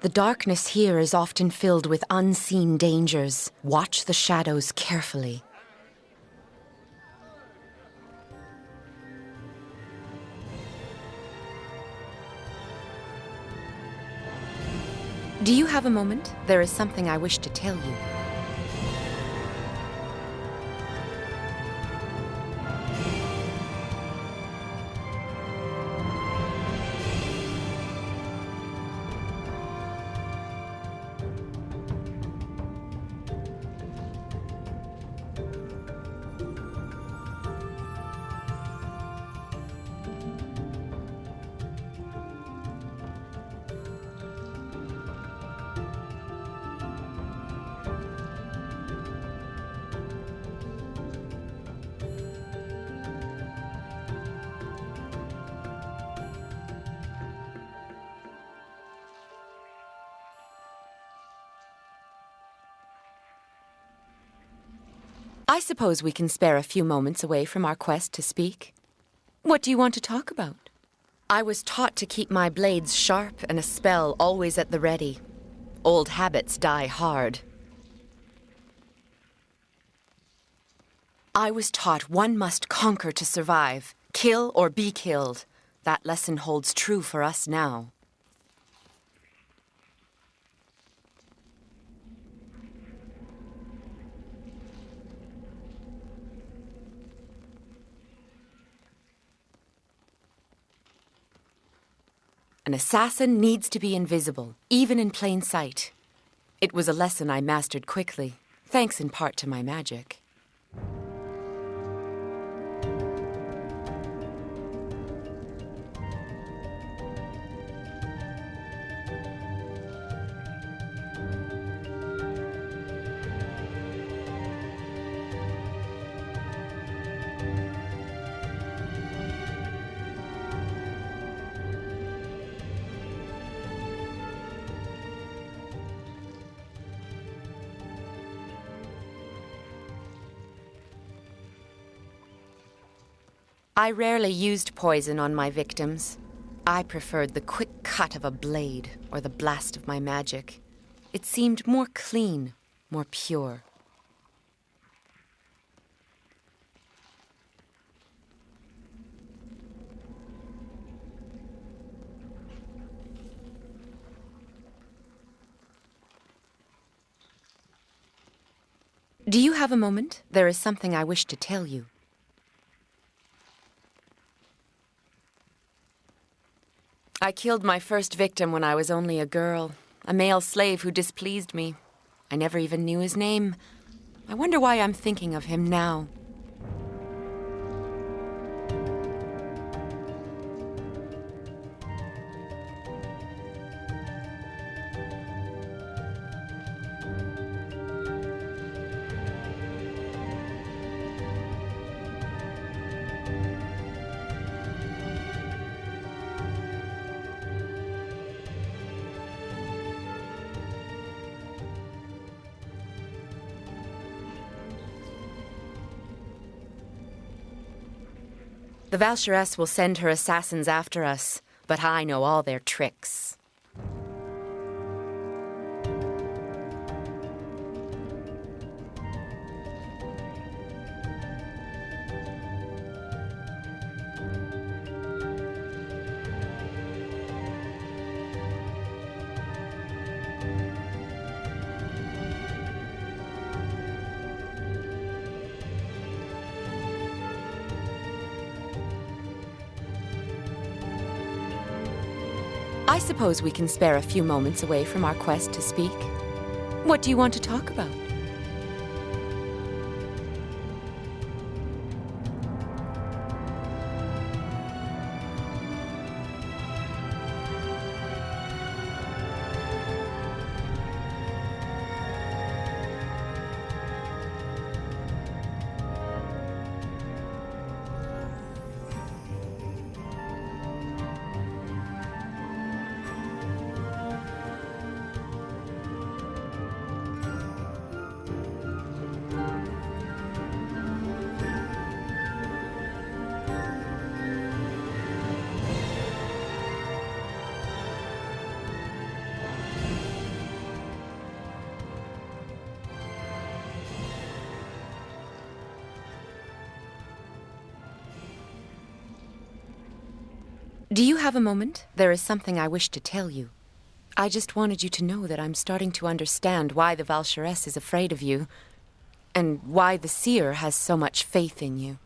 The darkness here is often filled with unseen dangers. Watch the shadows carefully. Do you have a moment? There is something I wish to tell you. I suppose we can spare a few moments away from our quest to speak. What do you want to talk about? I was taught to keep my blades sharp and a spell always at the ready. Old habits die hard. I was taught one must conquer to survive, kill or be killed. That lesson holds true for us now. An assassin needs to be invisible, even in plain sight. It was a lesson I mastered quickly, thanks in part to my magic. I rarely used poison on my victims. I preferred the quick cut of a blade or the blast of my magic. It seemed more clean, more pure. Do you have a moment? There is something I wish to tell you. I killed my first victim when I was only a girl, a male slave who displeased me. I never even knew his name. I wonder why I'm thinking of him now. The Valcheress will send her assassins after us, but I know all their tricks. I suppose we can spare a few moments away from our quest to speak. What do you want to talk about? Do you have a moment? There is something I wish to tell you. I just wanted you to know that I'm starting to understand why the Valcheress is afraid of you, and why the Seer has so much faith in you.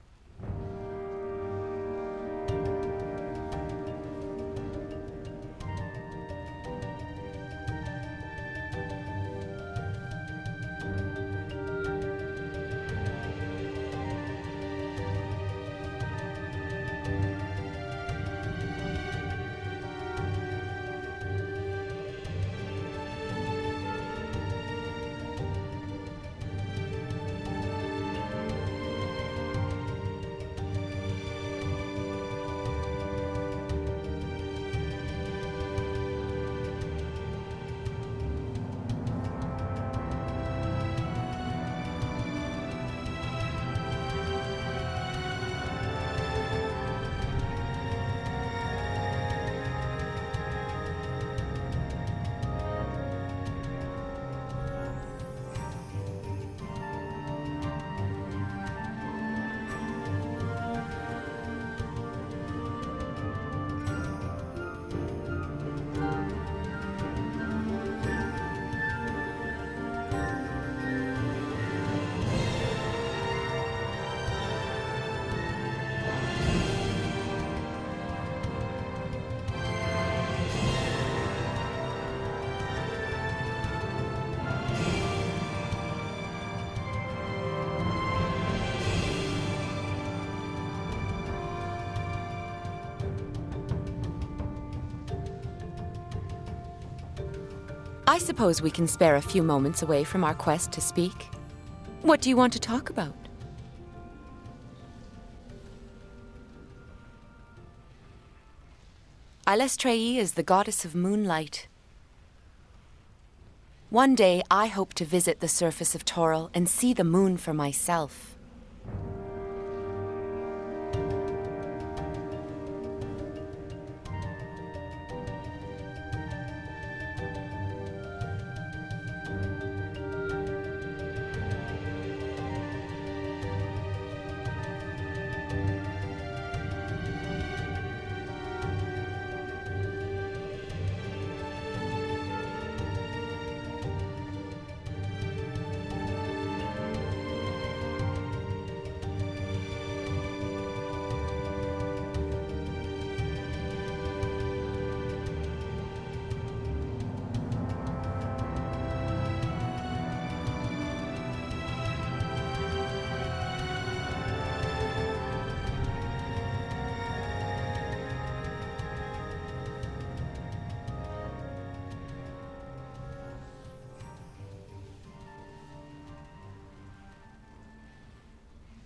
I suppose we can spare a few moments away from our quest to speak. What do you want to talk about? Alestreyi is the goddess of moonlight. One day, I hope to visit the surface of Toril and see the moon for myself.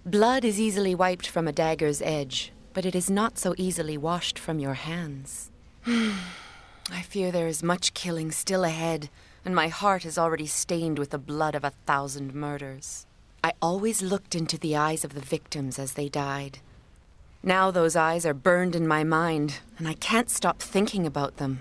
Blood is easily wiped from a dagger's edge, but it is not so easily washed from your hands. I fear there is much killing still ahead, and my heart is already stained with the blood of 1,000 murders. I always looked into the eyes of the victims as they died. Now those eyes are burned in my mind, and I can't stop thinking about them.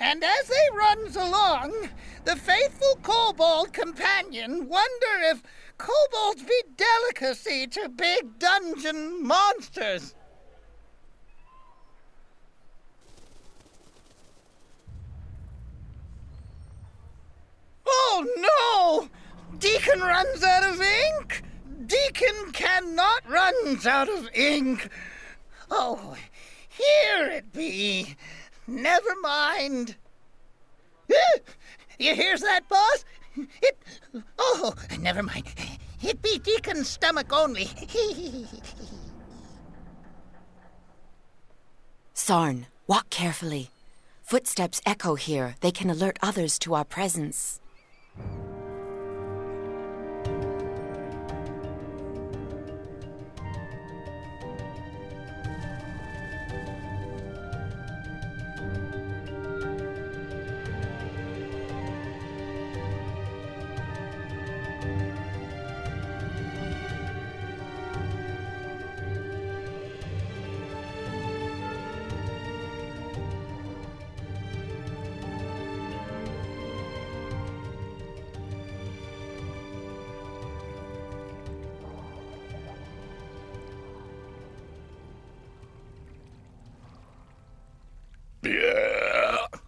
And as they runs along, the faithful kobold companion wonder if kobolds be delicacy to big dungeon monsters. Oh no! Diikin runs out of ink! Diikin cannot runs out of ink! Oh, here it be. Never mind. You hears that, boss? Oh, never mind. It be Diikin's stomach only. Sarn, walk carefully. Footsteps echo here. They can alert others to our presence.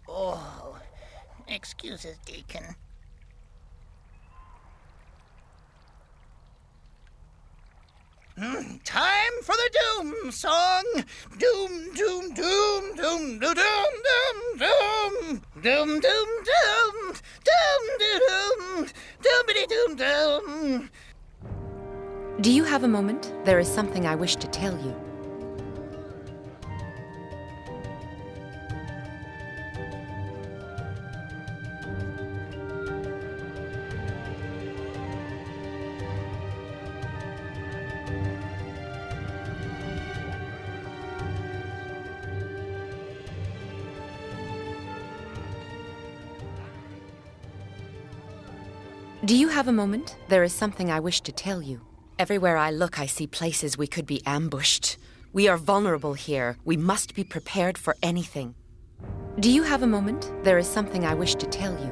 Oh, excuses, Diikin. Time for the doom song. Doom, doom, doom, doom, doom, doom, doom, doom, doom, doom, doom, doom, doom, doom, doom. Do you have a moment? There is something I wish to tell you. Do you have a moment? There is something I wish to tell you. Everywhere I look, I see places we could be ambushed. We are vulnerable here. We must be prepared for anything. Do you have a moment? There is something I wish to tell you.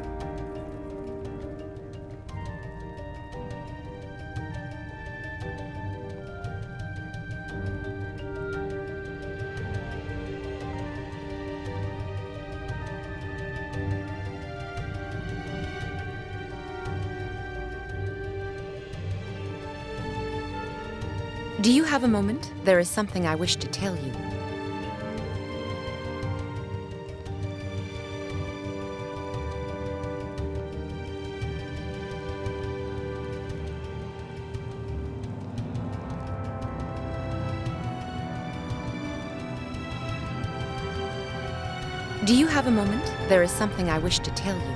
Do you have a moment? There is something I wish to tell you. Do you have a moment? There is something I wish to tell you.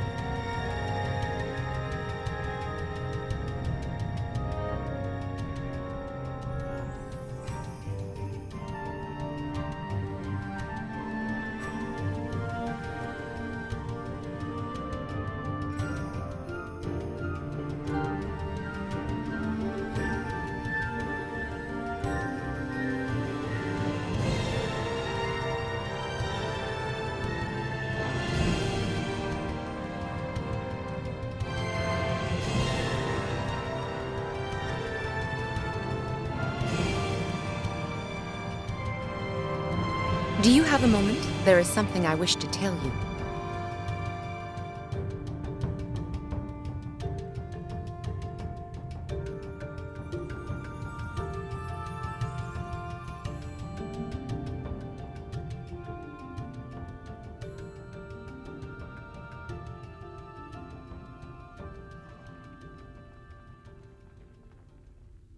Do you have a moment? There is something I wish to tell you.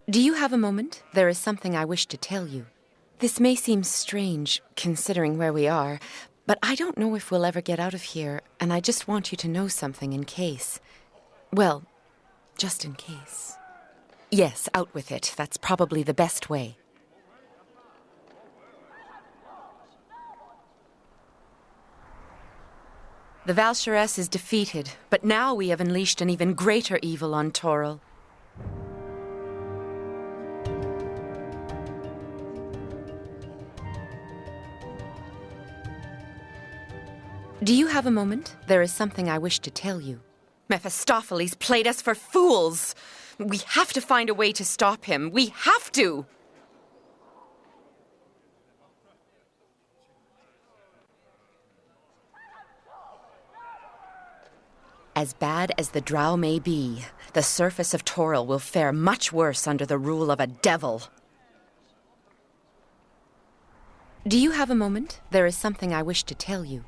Do you have a moment? There is something I wish to tell you. This may seem strange, considering where we are, but I don't know if we'll ever get out of here, and I just want you to know something in case. Well, just in case. Yes, out with it. That's probably the best way. The Valsharess is defeated, but now we have unleashed an even greater evil on Toril. Do you have a moment? There is something I wish to tell you. Mephistopheles played us for fools! We have to find a way to stop him. We have to! As bad as the drow may be, the surface of Toril will fare much worse under the rule of a devil. Do you have a moment? There is something I wish to tell you.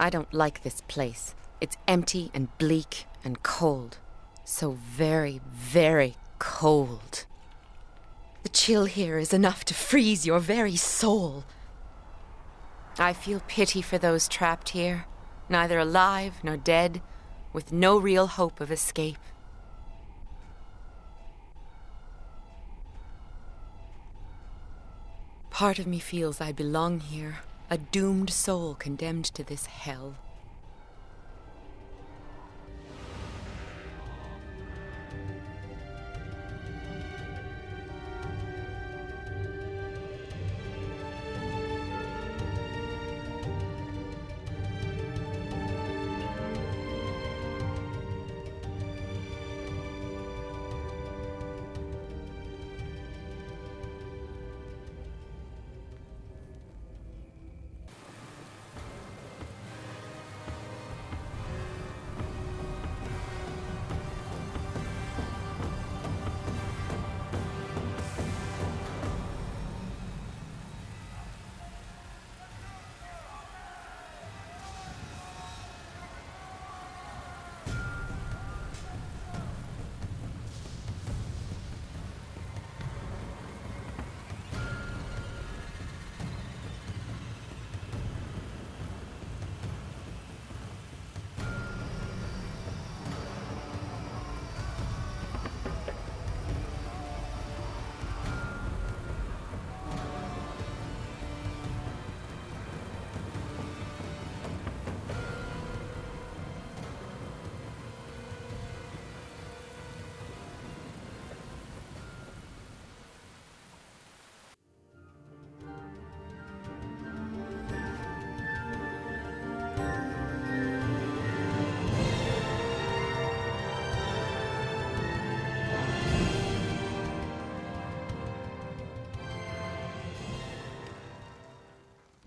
I don't like this place. It's empty and bleak and cold. So very, very cold. The chill here is enough to freeze your very soul. I feel pity for those trapped here, neither alive nor dead, with no real hope of escape. Part of me feels I belong here. A doomed soul condemned to this hell.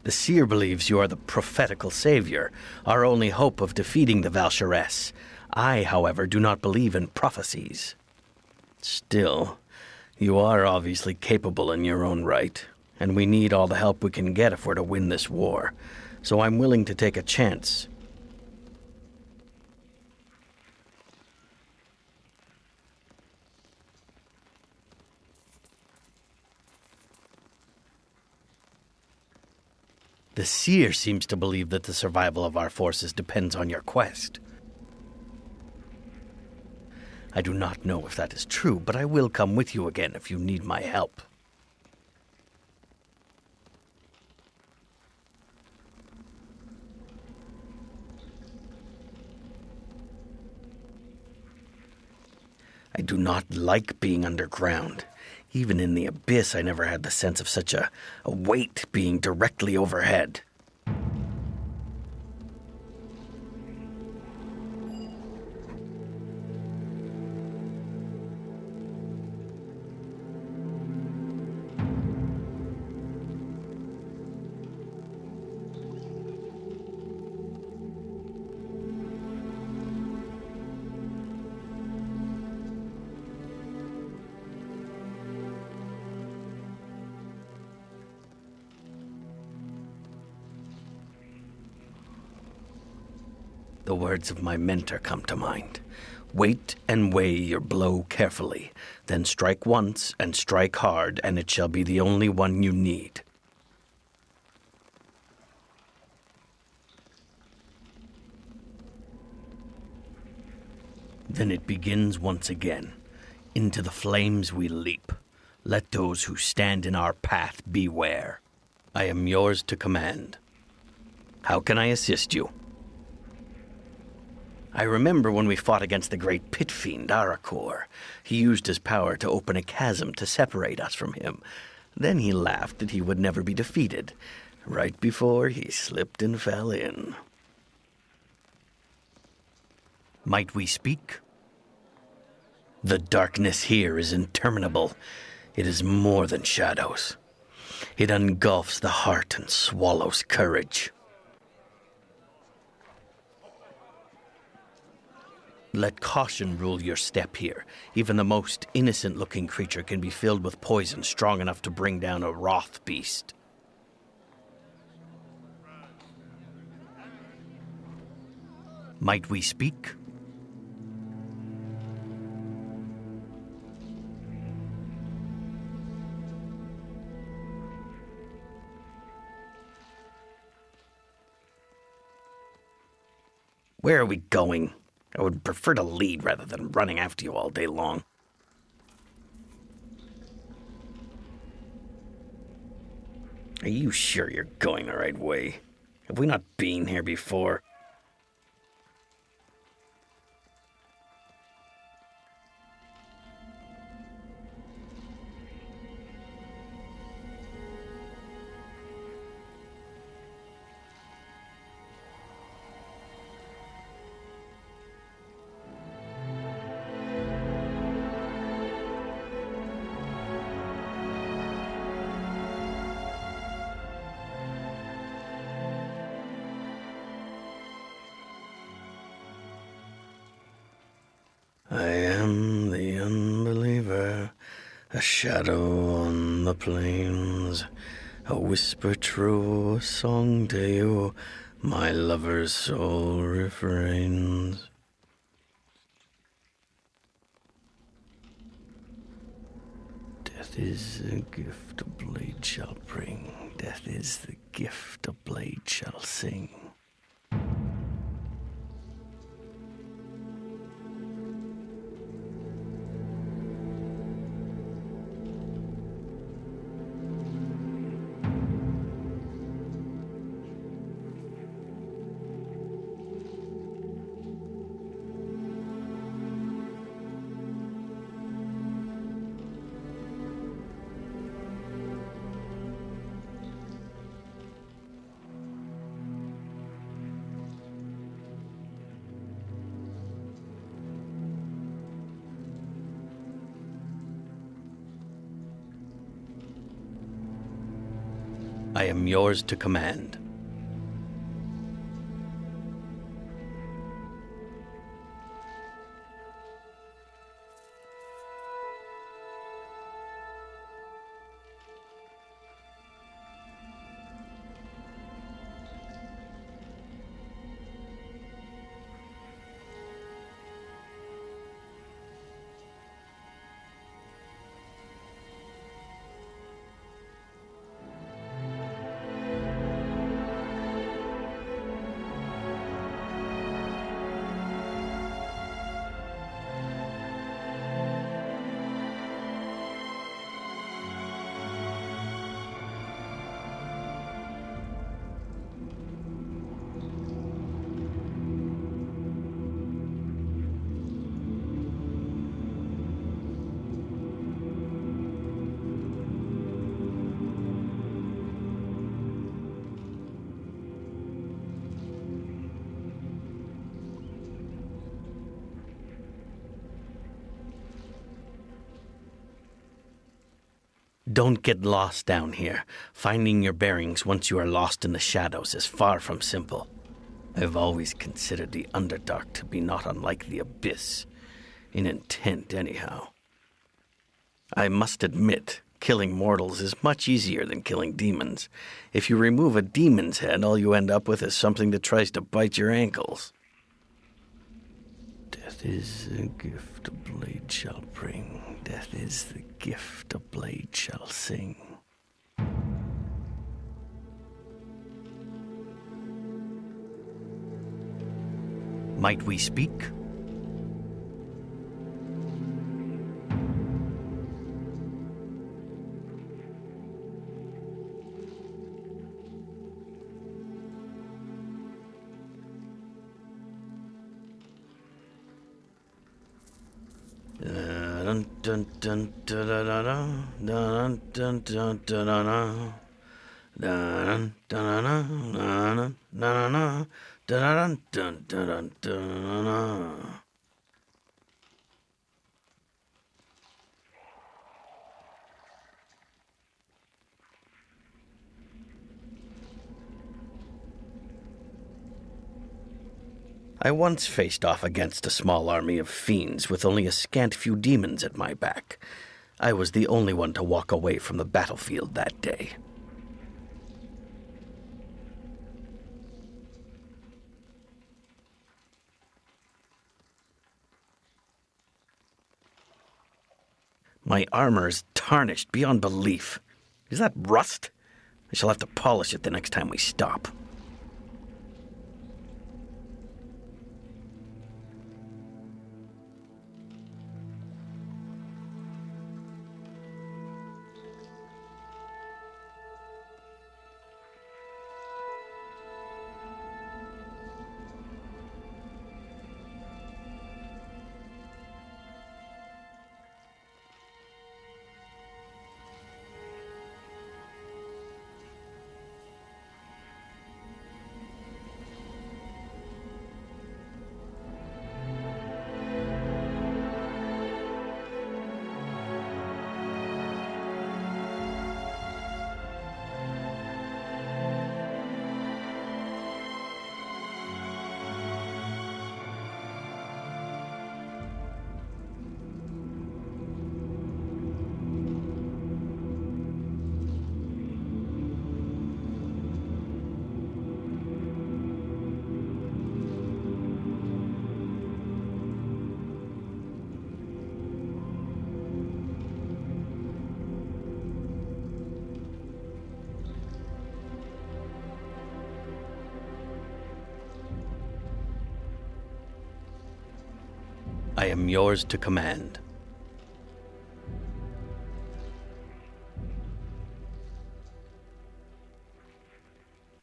The seer believes you are the prophetical savior, our only hope of defeating the Valsharess. I, however, do not believe in prophecies. Still, You are obviously capable in your own right, and we need all the help we can get if we're to win this war. So I'm willing to take a chance. The seer seems to believe that the survival of our forces depends on your quest. I do not know if that is true, but I will come with you again if you need my help. I do not like being underground. Even in the abyss, I never had the sense of such a weight being directly overhead. The words of my mentor come to mind. Wait and weigh your blow carefully, then strike once and strike hard, and it shall be the only one you need. Then it begins once again. Into the flames we leap. Let those who stand in our path beware. I am yours to command. How can I assist you? I remember when we fought against the great pit fiend, Arakor. He used his power to open a chasm to separate us from him. Then he laughed that he would never be defeated, right before he slipped and fell in. Might we speak? The darkness here is interminable. It is more than shadows. It engulfs the heart and swallows courage. Let caution rule your step here. Even the most innocent-looking creature can be filled with poison strong enough to bring down a wroth beast. Might we speak? Where are we going? I would prefer to lead rather than running after you all day long. Are you sure you're going the right way? Have we not been here before? I am the unbeliever, a shadow on the plains, a whisper true, a song to you, my lover's soul refrains. Death is the gift a blade shall bring, death is the gift a blade shall sing. I am yours to command. Don't get lost down here. Finding your bearings once you are lost in the shadows is far from simple. I've always considered the Underdark to be not unlike the Abyss. In intent, anyhow. I must admit, killing mortals is much easier than killing demons. If you remove a demon's head, all you end up with is something that tries to bite your ankles. Death is the gift a blade shall bring. Death is the gift a blade shall sing. Might we speak? Dun dun dun dun dun dun dun dun dun dun dun dun dun. I once faced off against a small army of fiends with only a scant few demons at my back. I was the only one to walk away from the battlefield that day. My armor is tarnished beyond belief. Is that rust? I shall have to polish it the next time we stop. I am yours to command.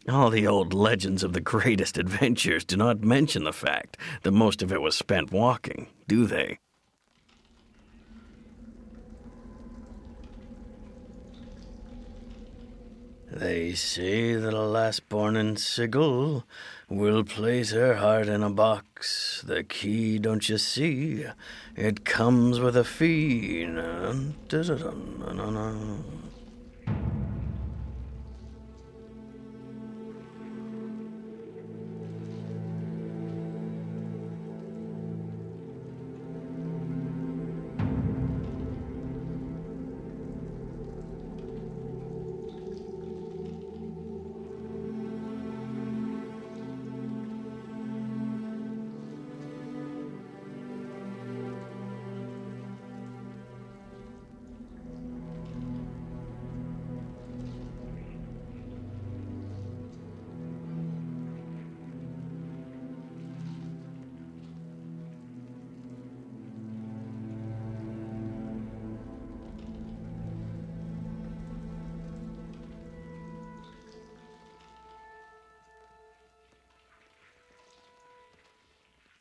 All the old legends of the greatest adventures do not mention the fact that most of it was spent walking, do they? They say that a lass-born in Sigil will place her heart in a box. The key, don't you see? It comes with a fee.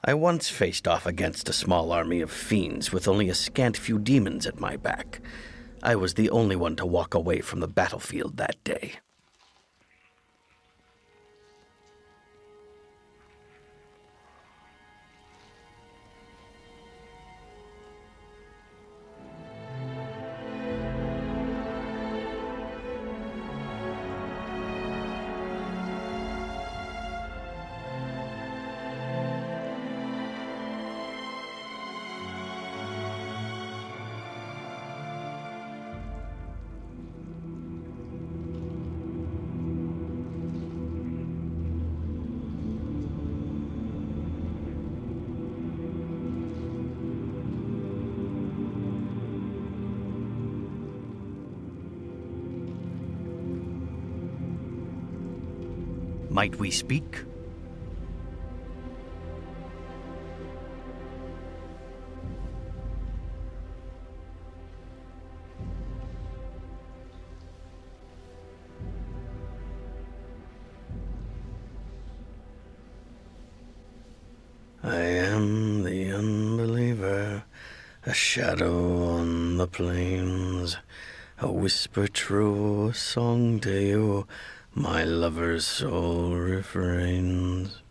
I once faced off against a small army of fiends with only a scant few demons at my back. I was the only one to walk away from the battlefield that day. Might we speak? I am the unbeliever, a shadow on the plains, a whisper true, a song to you, my lover's soul refrains.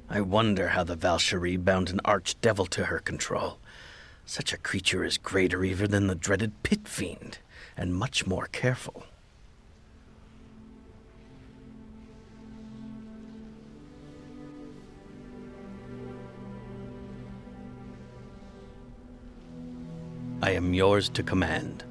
I wonder how the Valkyrie bound an archdevil to her control. Such a creature is greater even than the dreaded pit fiend, and much more careful. I am yours to command.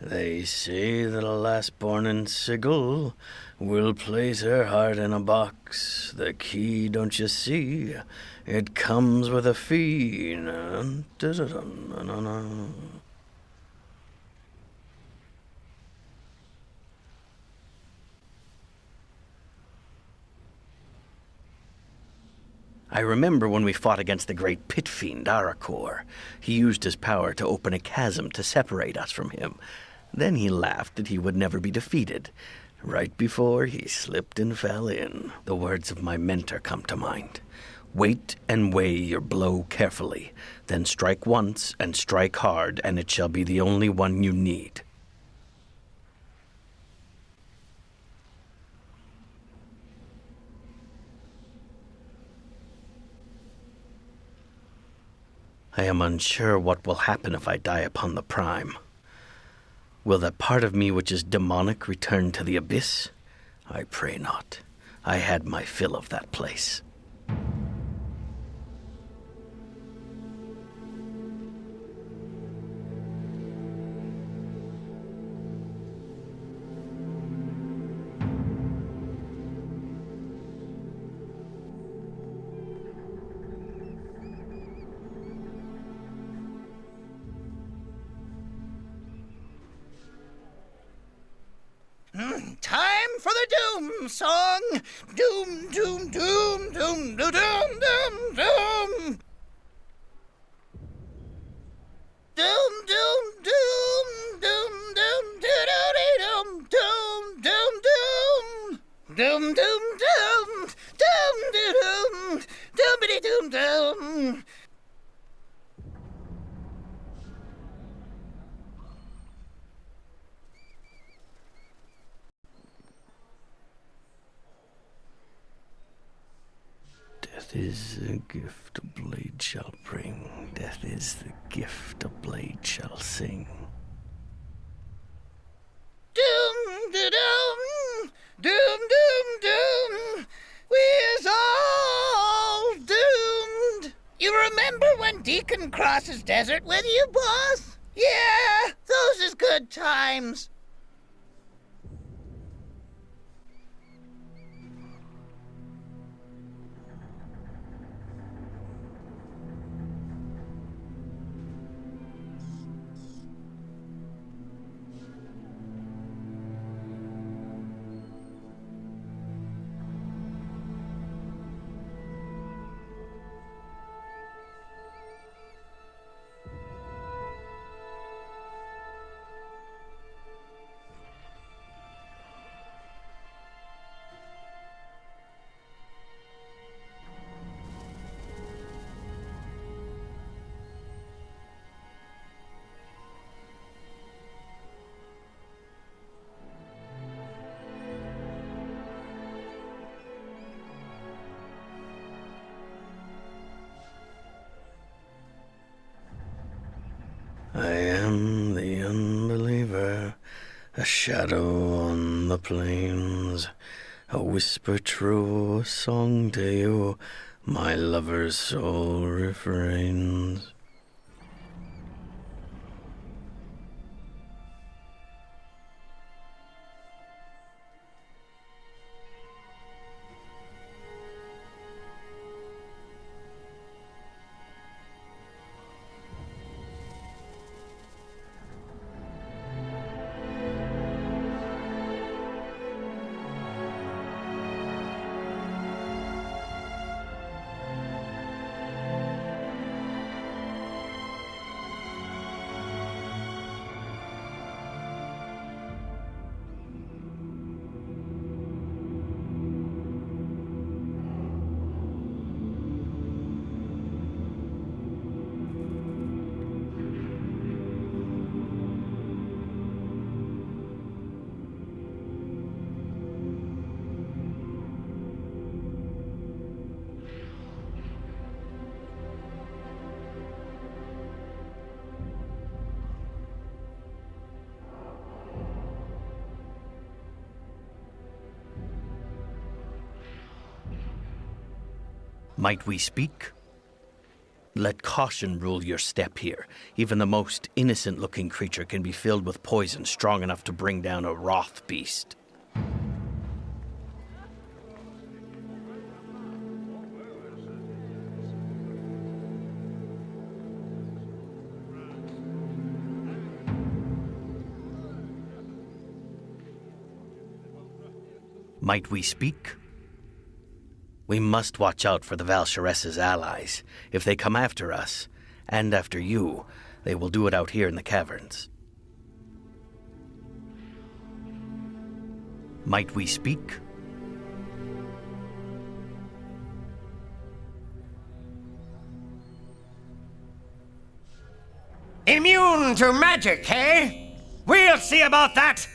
They say that a lass-born in Sigil will place her heart in a box. The key, don't you see? It comes with a fee. I remember when we fought against the great pit fiend, Arakor. He used his power to open a chasm to separate us from him. Then he laughed that he would never be defeated. Right before he slipped and fell in, the words of my mentor come to mind. Wait and weigh your blow carefully, then strike once and strike hard, and it shall be the only one you need. I am unsure what will happen if I die upon the Prime. Will that part of me which is demonic return to the abyss? I pray not. I had my fill of that place. Time for the Doom song. Doom, doom, doom, doom, doom, doom, doom, doom. Doom, doom, doom, doom, doom, doom, doom, doom, doom, doom, doom, doom, doom, doom, doom, doom, doom. Death is the gift a blade shall bring. Death is the gift a blade shall sing. Doom, doom, doom, doom, doom. We's all doomed. You remember when Diikin crosses desert with you, boss? Yeah, those is good times. a shadow on the plains, a whisper true, a song to you, my lover's soul refrains. Might we speak? Let caution rule your step here. Even the most innocent-looking creature can be filled with poison strong enough to bring down a wroth beast. Might we speak? We must watch out for the Valsharess's allies. If they come after us, and after you, they will do it out here in the caverns. Might we speak? Immune to magic, eh? We'll see about that!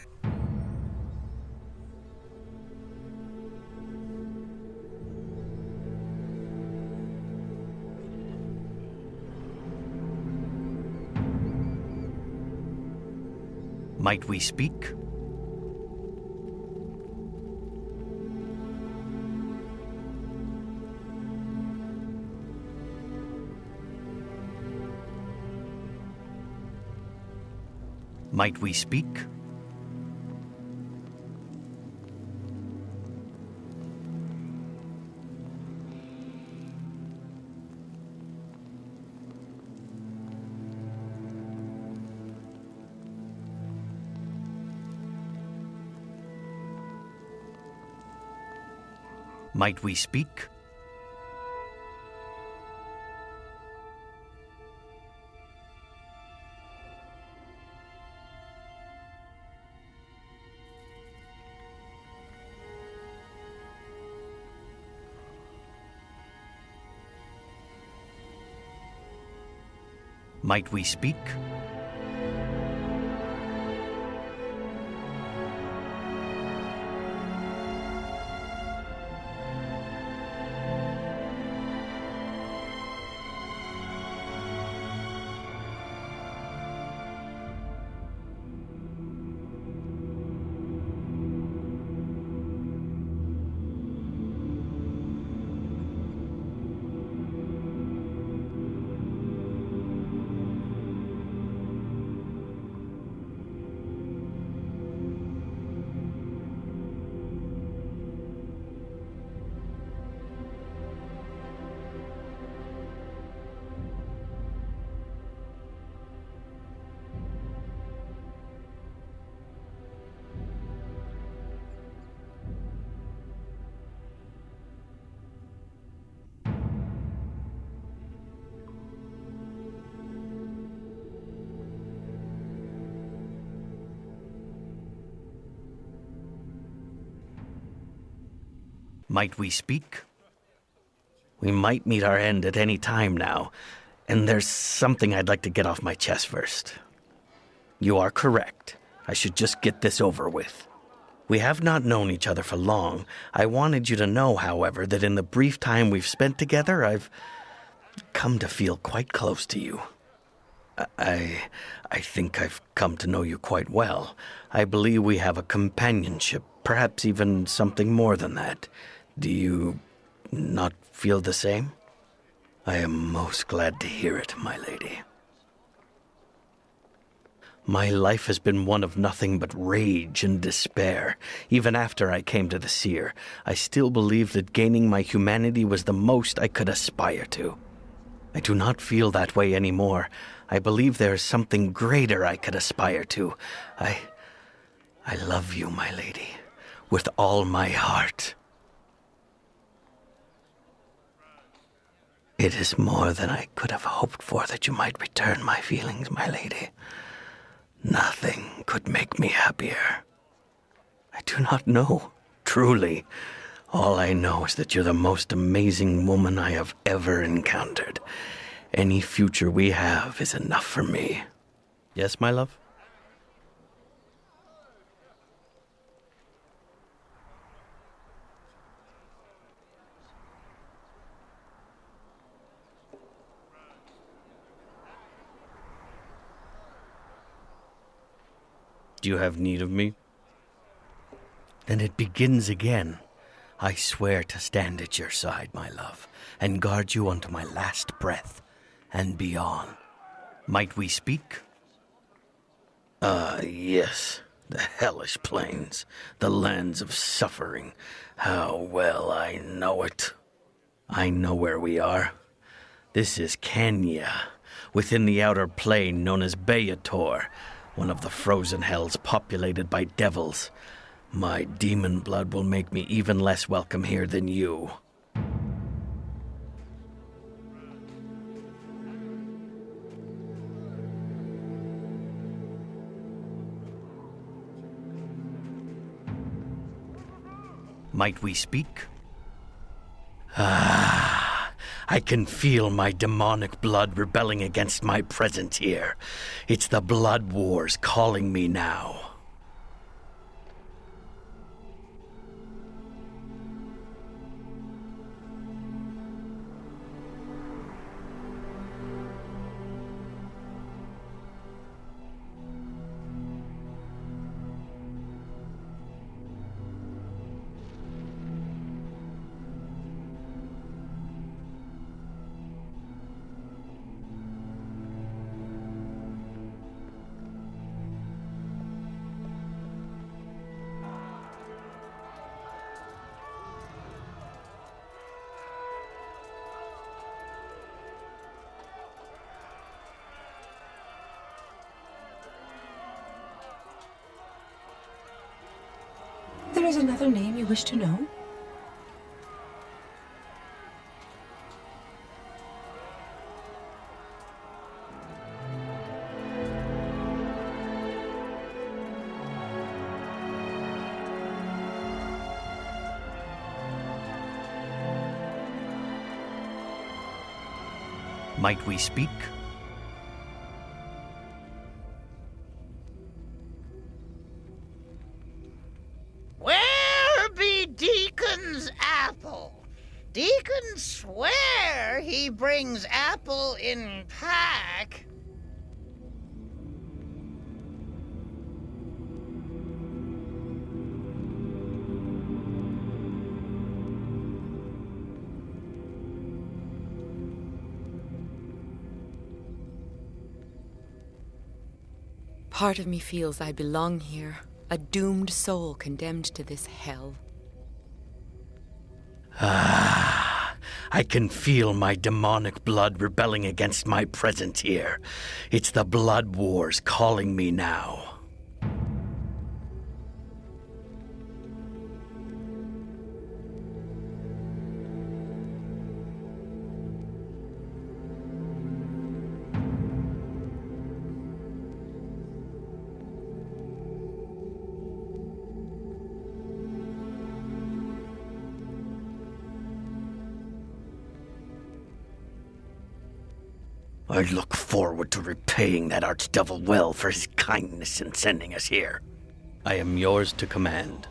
Might we speak? Might we speak? Might we speak? Might we speak? Might we speak? We might meet our end at any time now, and there's something I'd like to get off my chest first. You are correct. I should just get this over with. We have not known each other for long. I wanted you to know, however, that in the brief time we've spent together, I've come to feel quite close to you. I think I've come to know you quite well. I believe we have a companionship, perhaps even something more than that. Do you not feel the same? I am most glad to hear it, my lady. My life has been one of nothing but rage and despair. Even after I came to the seer, I still believed that gaining my humanity was the most I could aspire to. I do not feel that way anymore. I believe there is something greater I could aspire to. I love you, my lady, with all my heart. It is more than I could have hoped for that you might return my feelings, my lady. Nothing could make me happier. I do not know, truly. All I know is that you're the most amazing woman I have ever encountered. Any future we have is enough for me. Yes, my love? Do you have need of me? Then it begins again. I swear to stand at your side, my love, and guard you unto my last breath and beyond. Might we speak? Yes. The hellish plains, the lands of suffering. How well I know it. I know where we are. This is Kenya, within the outer plain known as Beator, one of the frozen hells populated by devils. My demon blood will make me even less welcome here than you. Might we speak? I can feel my demonic blood rebelling against my presence here. It's the blood wars calling me now. There is another name you wish to know? Might we speak? Where be Deacon's apple? Deacon swear he brings apple in pack. Part of me feels I belong here, a doomed soul condemned to this hell. I can feel my demonic blood rebelling against my presence here. It's the blood wars calling me now. I look forward to repaying that archdevil well for his kindness in sending us here. I am yours to command.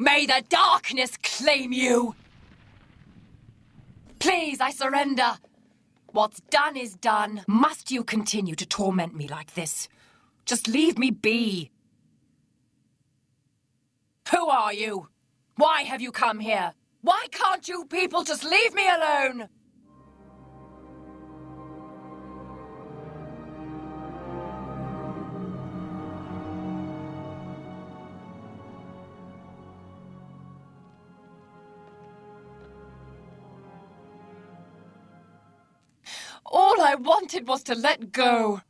May the darkness claim you! Please, I surrender. What's done is done. Must you continue to torment me like this? Just leave me be. Who are you? Why have you come here? Why can't you people just leave me alone? All I wanted was to let go.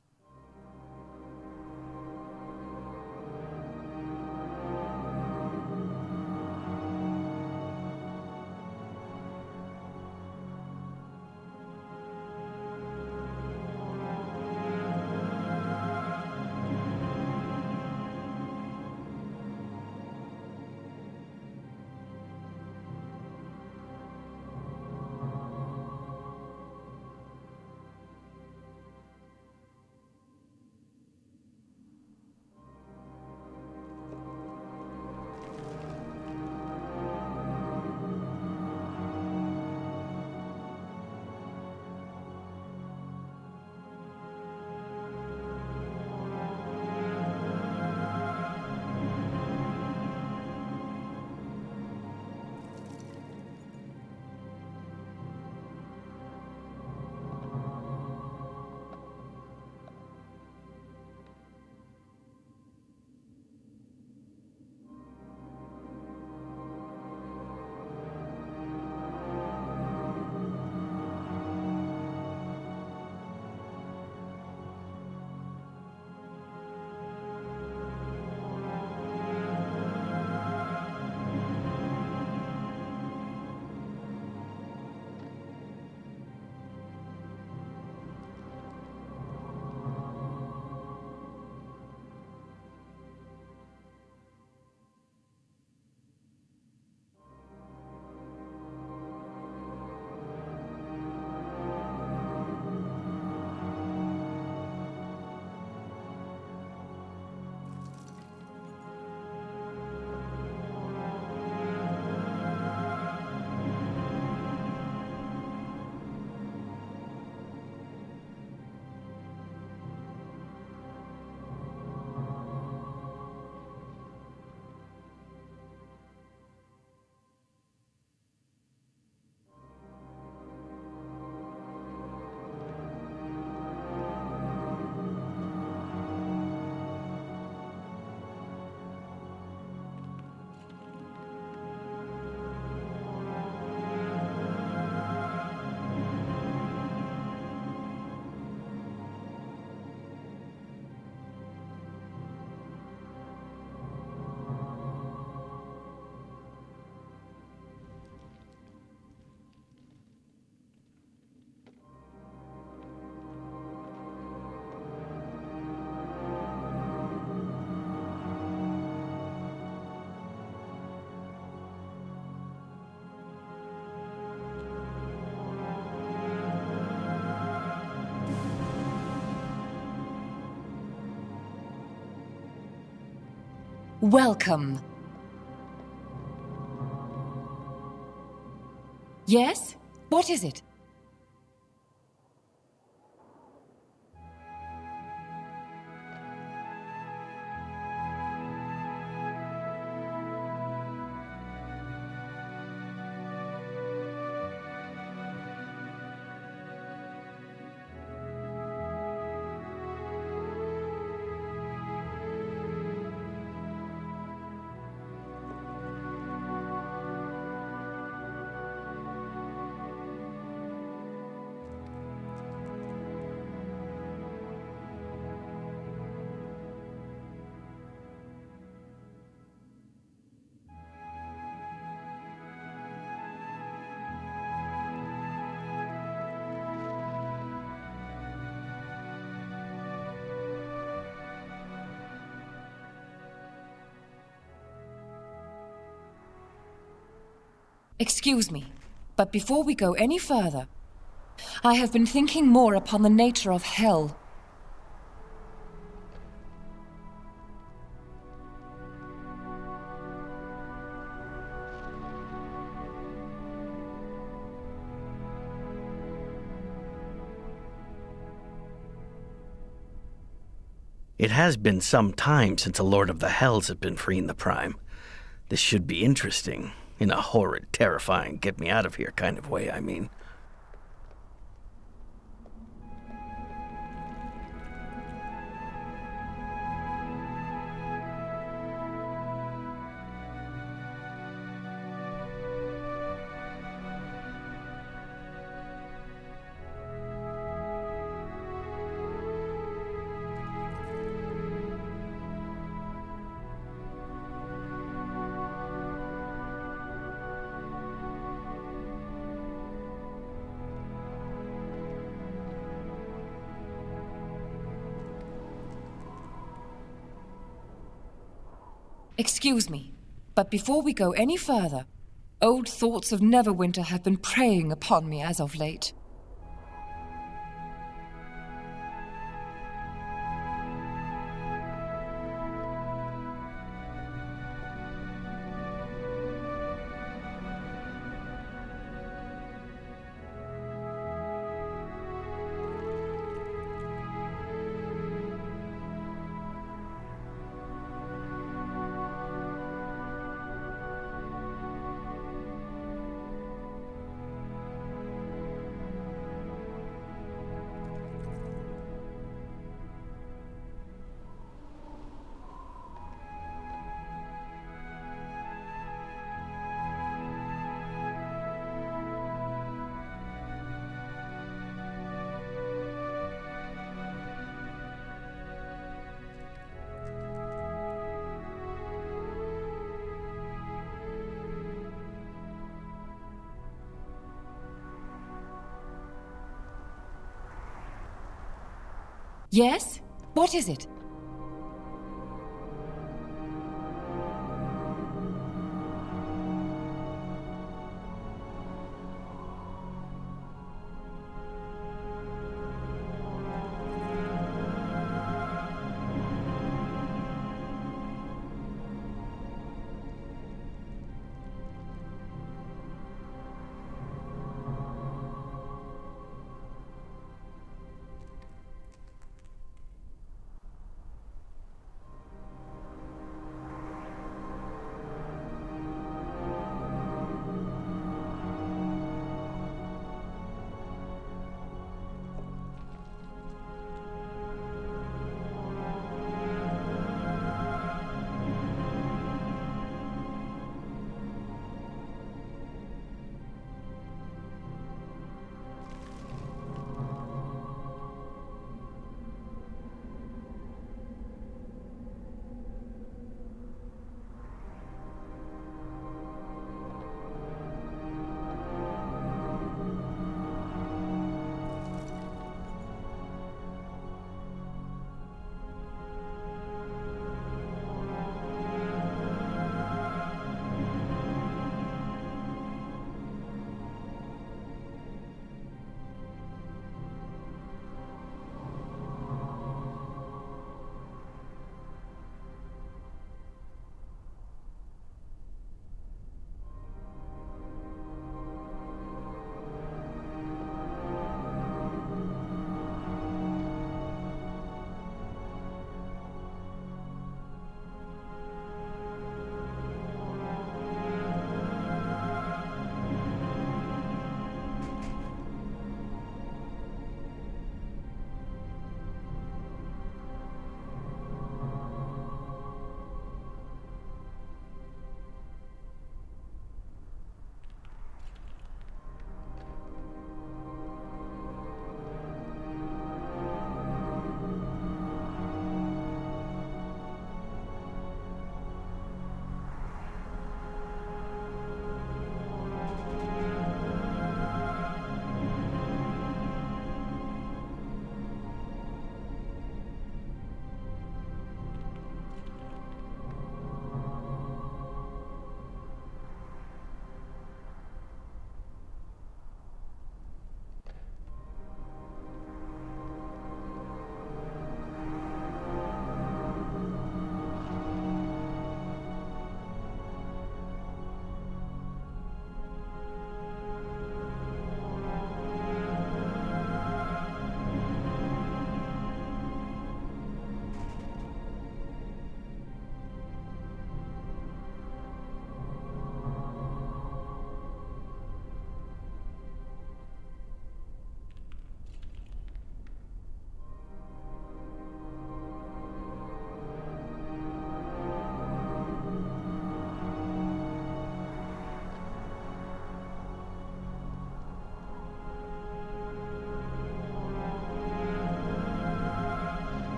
Welcome. Yes? What is it? Excuse me, but before we go any further, I have been thinking more upon the nature of hell. It has been some time since a Lord of the Hells has been free in the Prime. This should be interesting. In a horrid, terrifying, get-me-out-of-here kind of way, I mean. Excuse me, but before we go any further, old thoughts of Neverwinter have been preying upon me as of late. Yes? What is it?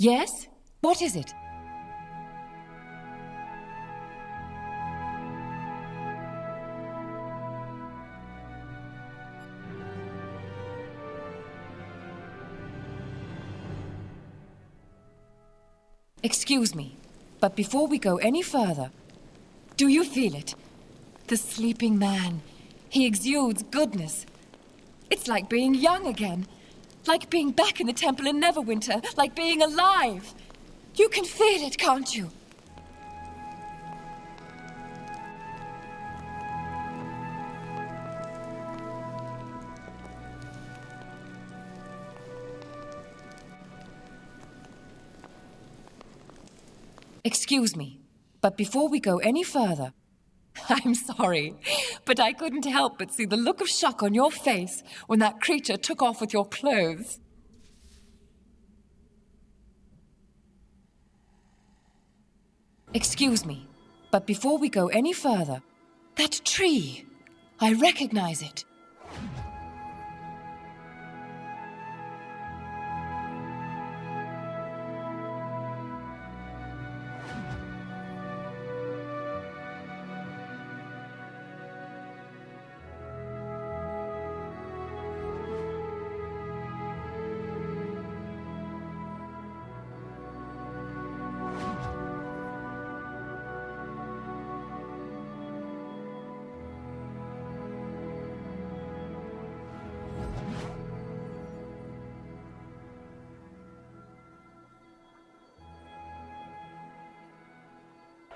Yes? What is it? Excuse me, but before we go any further, do you feel it? The sleeping man. He exudes goodness. It's like being young again. Like being back in the temple in Neverwinter. Like being alive. You can feel it, can't you? Excuse me, but before we go any further, I'm sorry, but I couldn't help but see the look of shock on your face when that creature took off with your clothes. Excuse me, but before we go any further, that tree, I recognize it.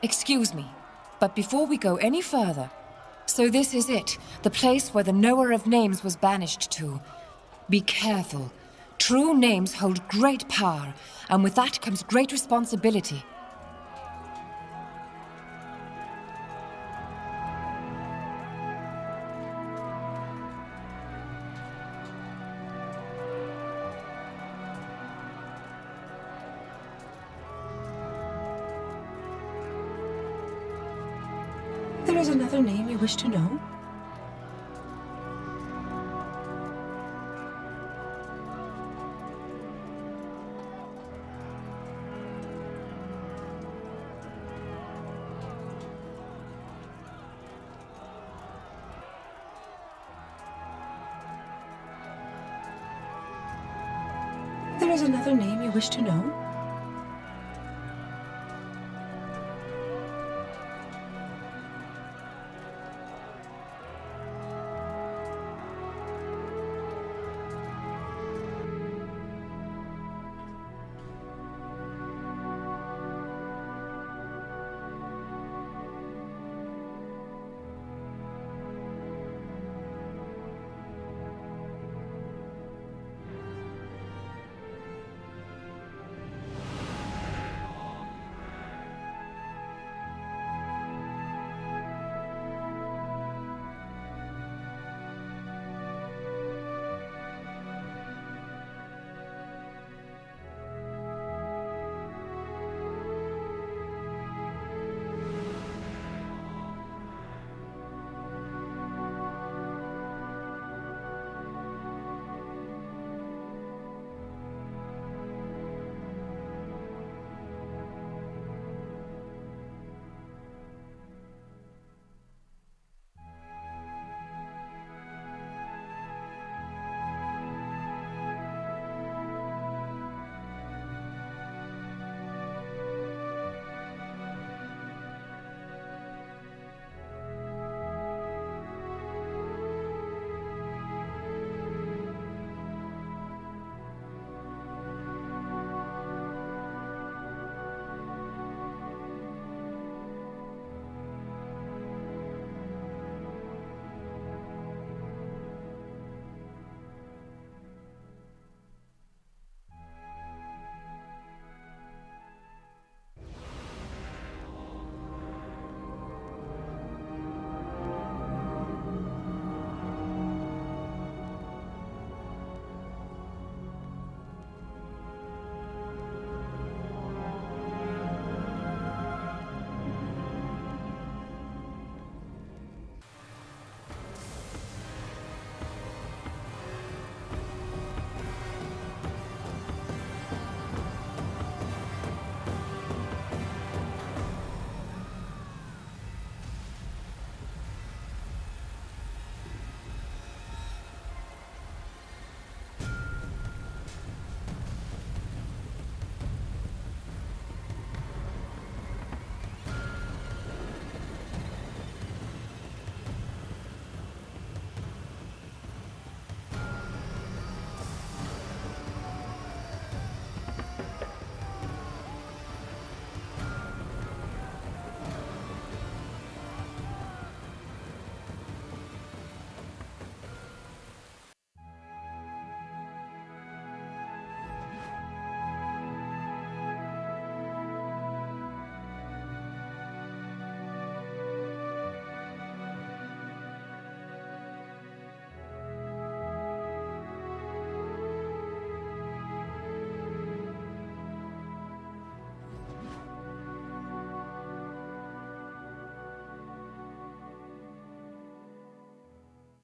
Excuse me, but before we go any further, so this is it, the place where the knower of names was banished to. Be careful. True names hold great power, and with that comes great responsibility. There is another name you wish to know? There is another name you wish to know?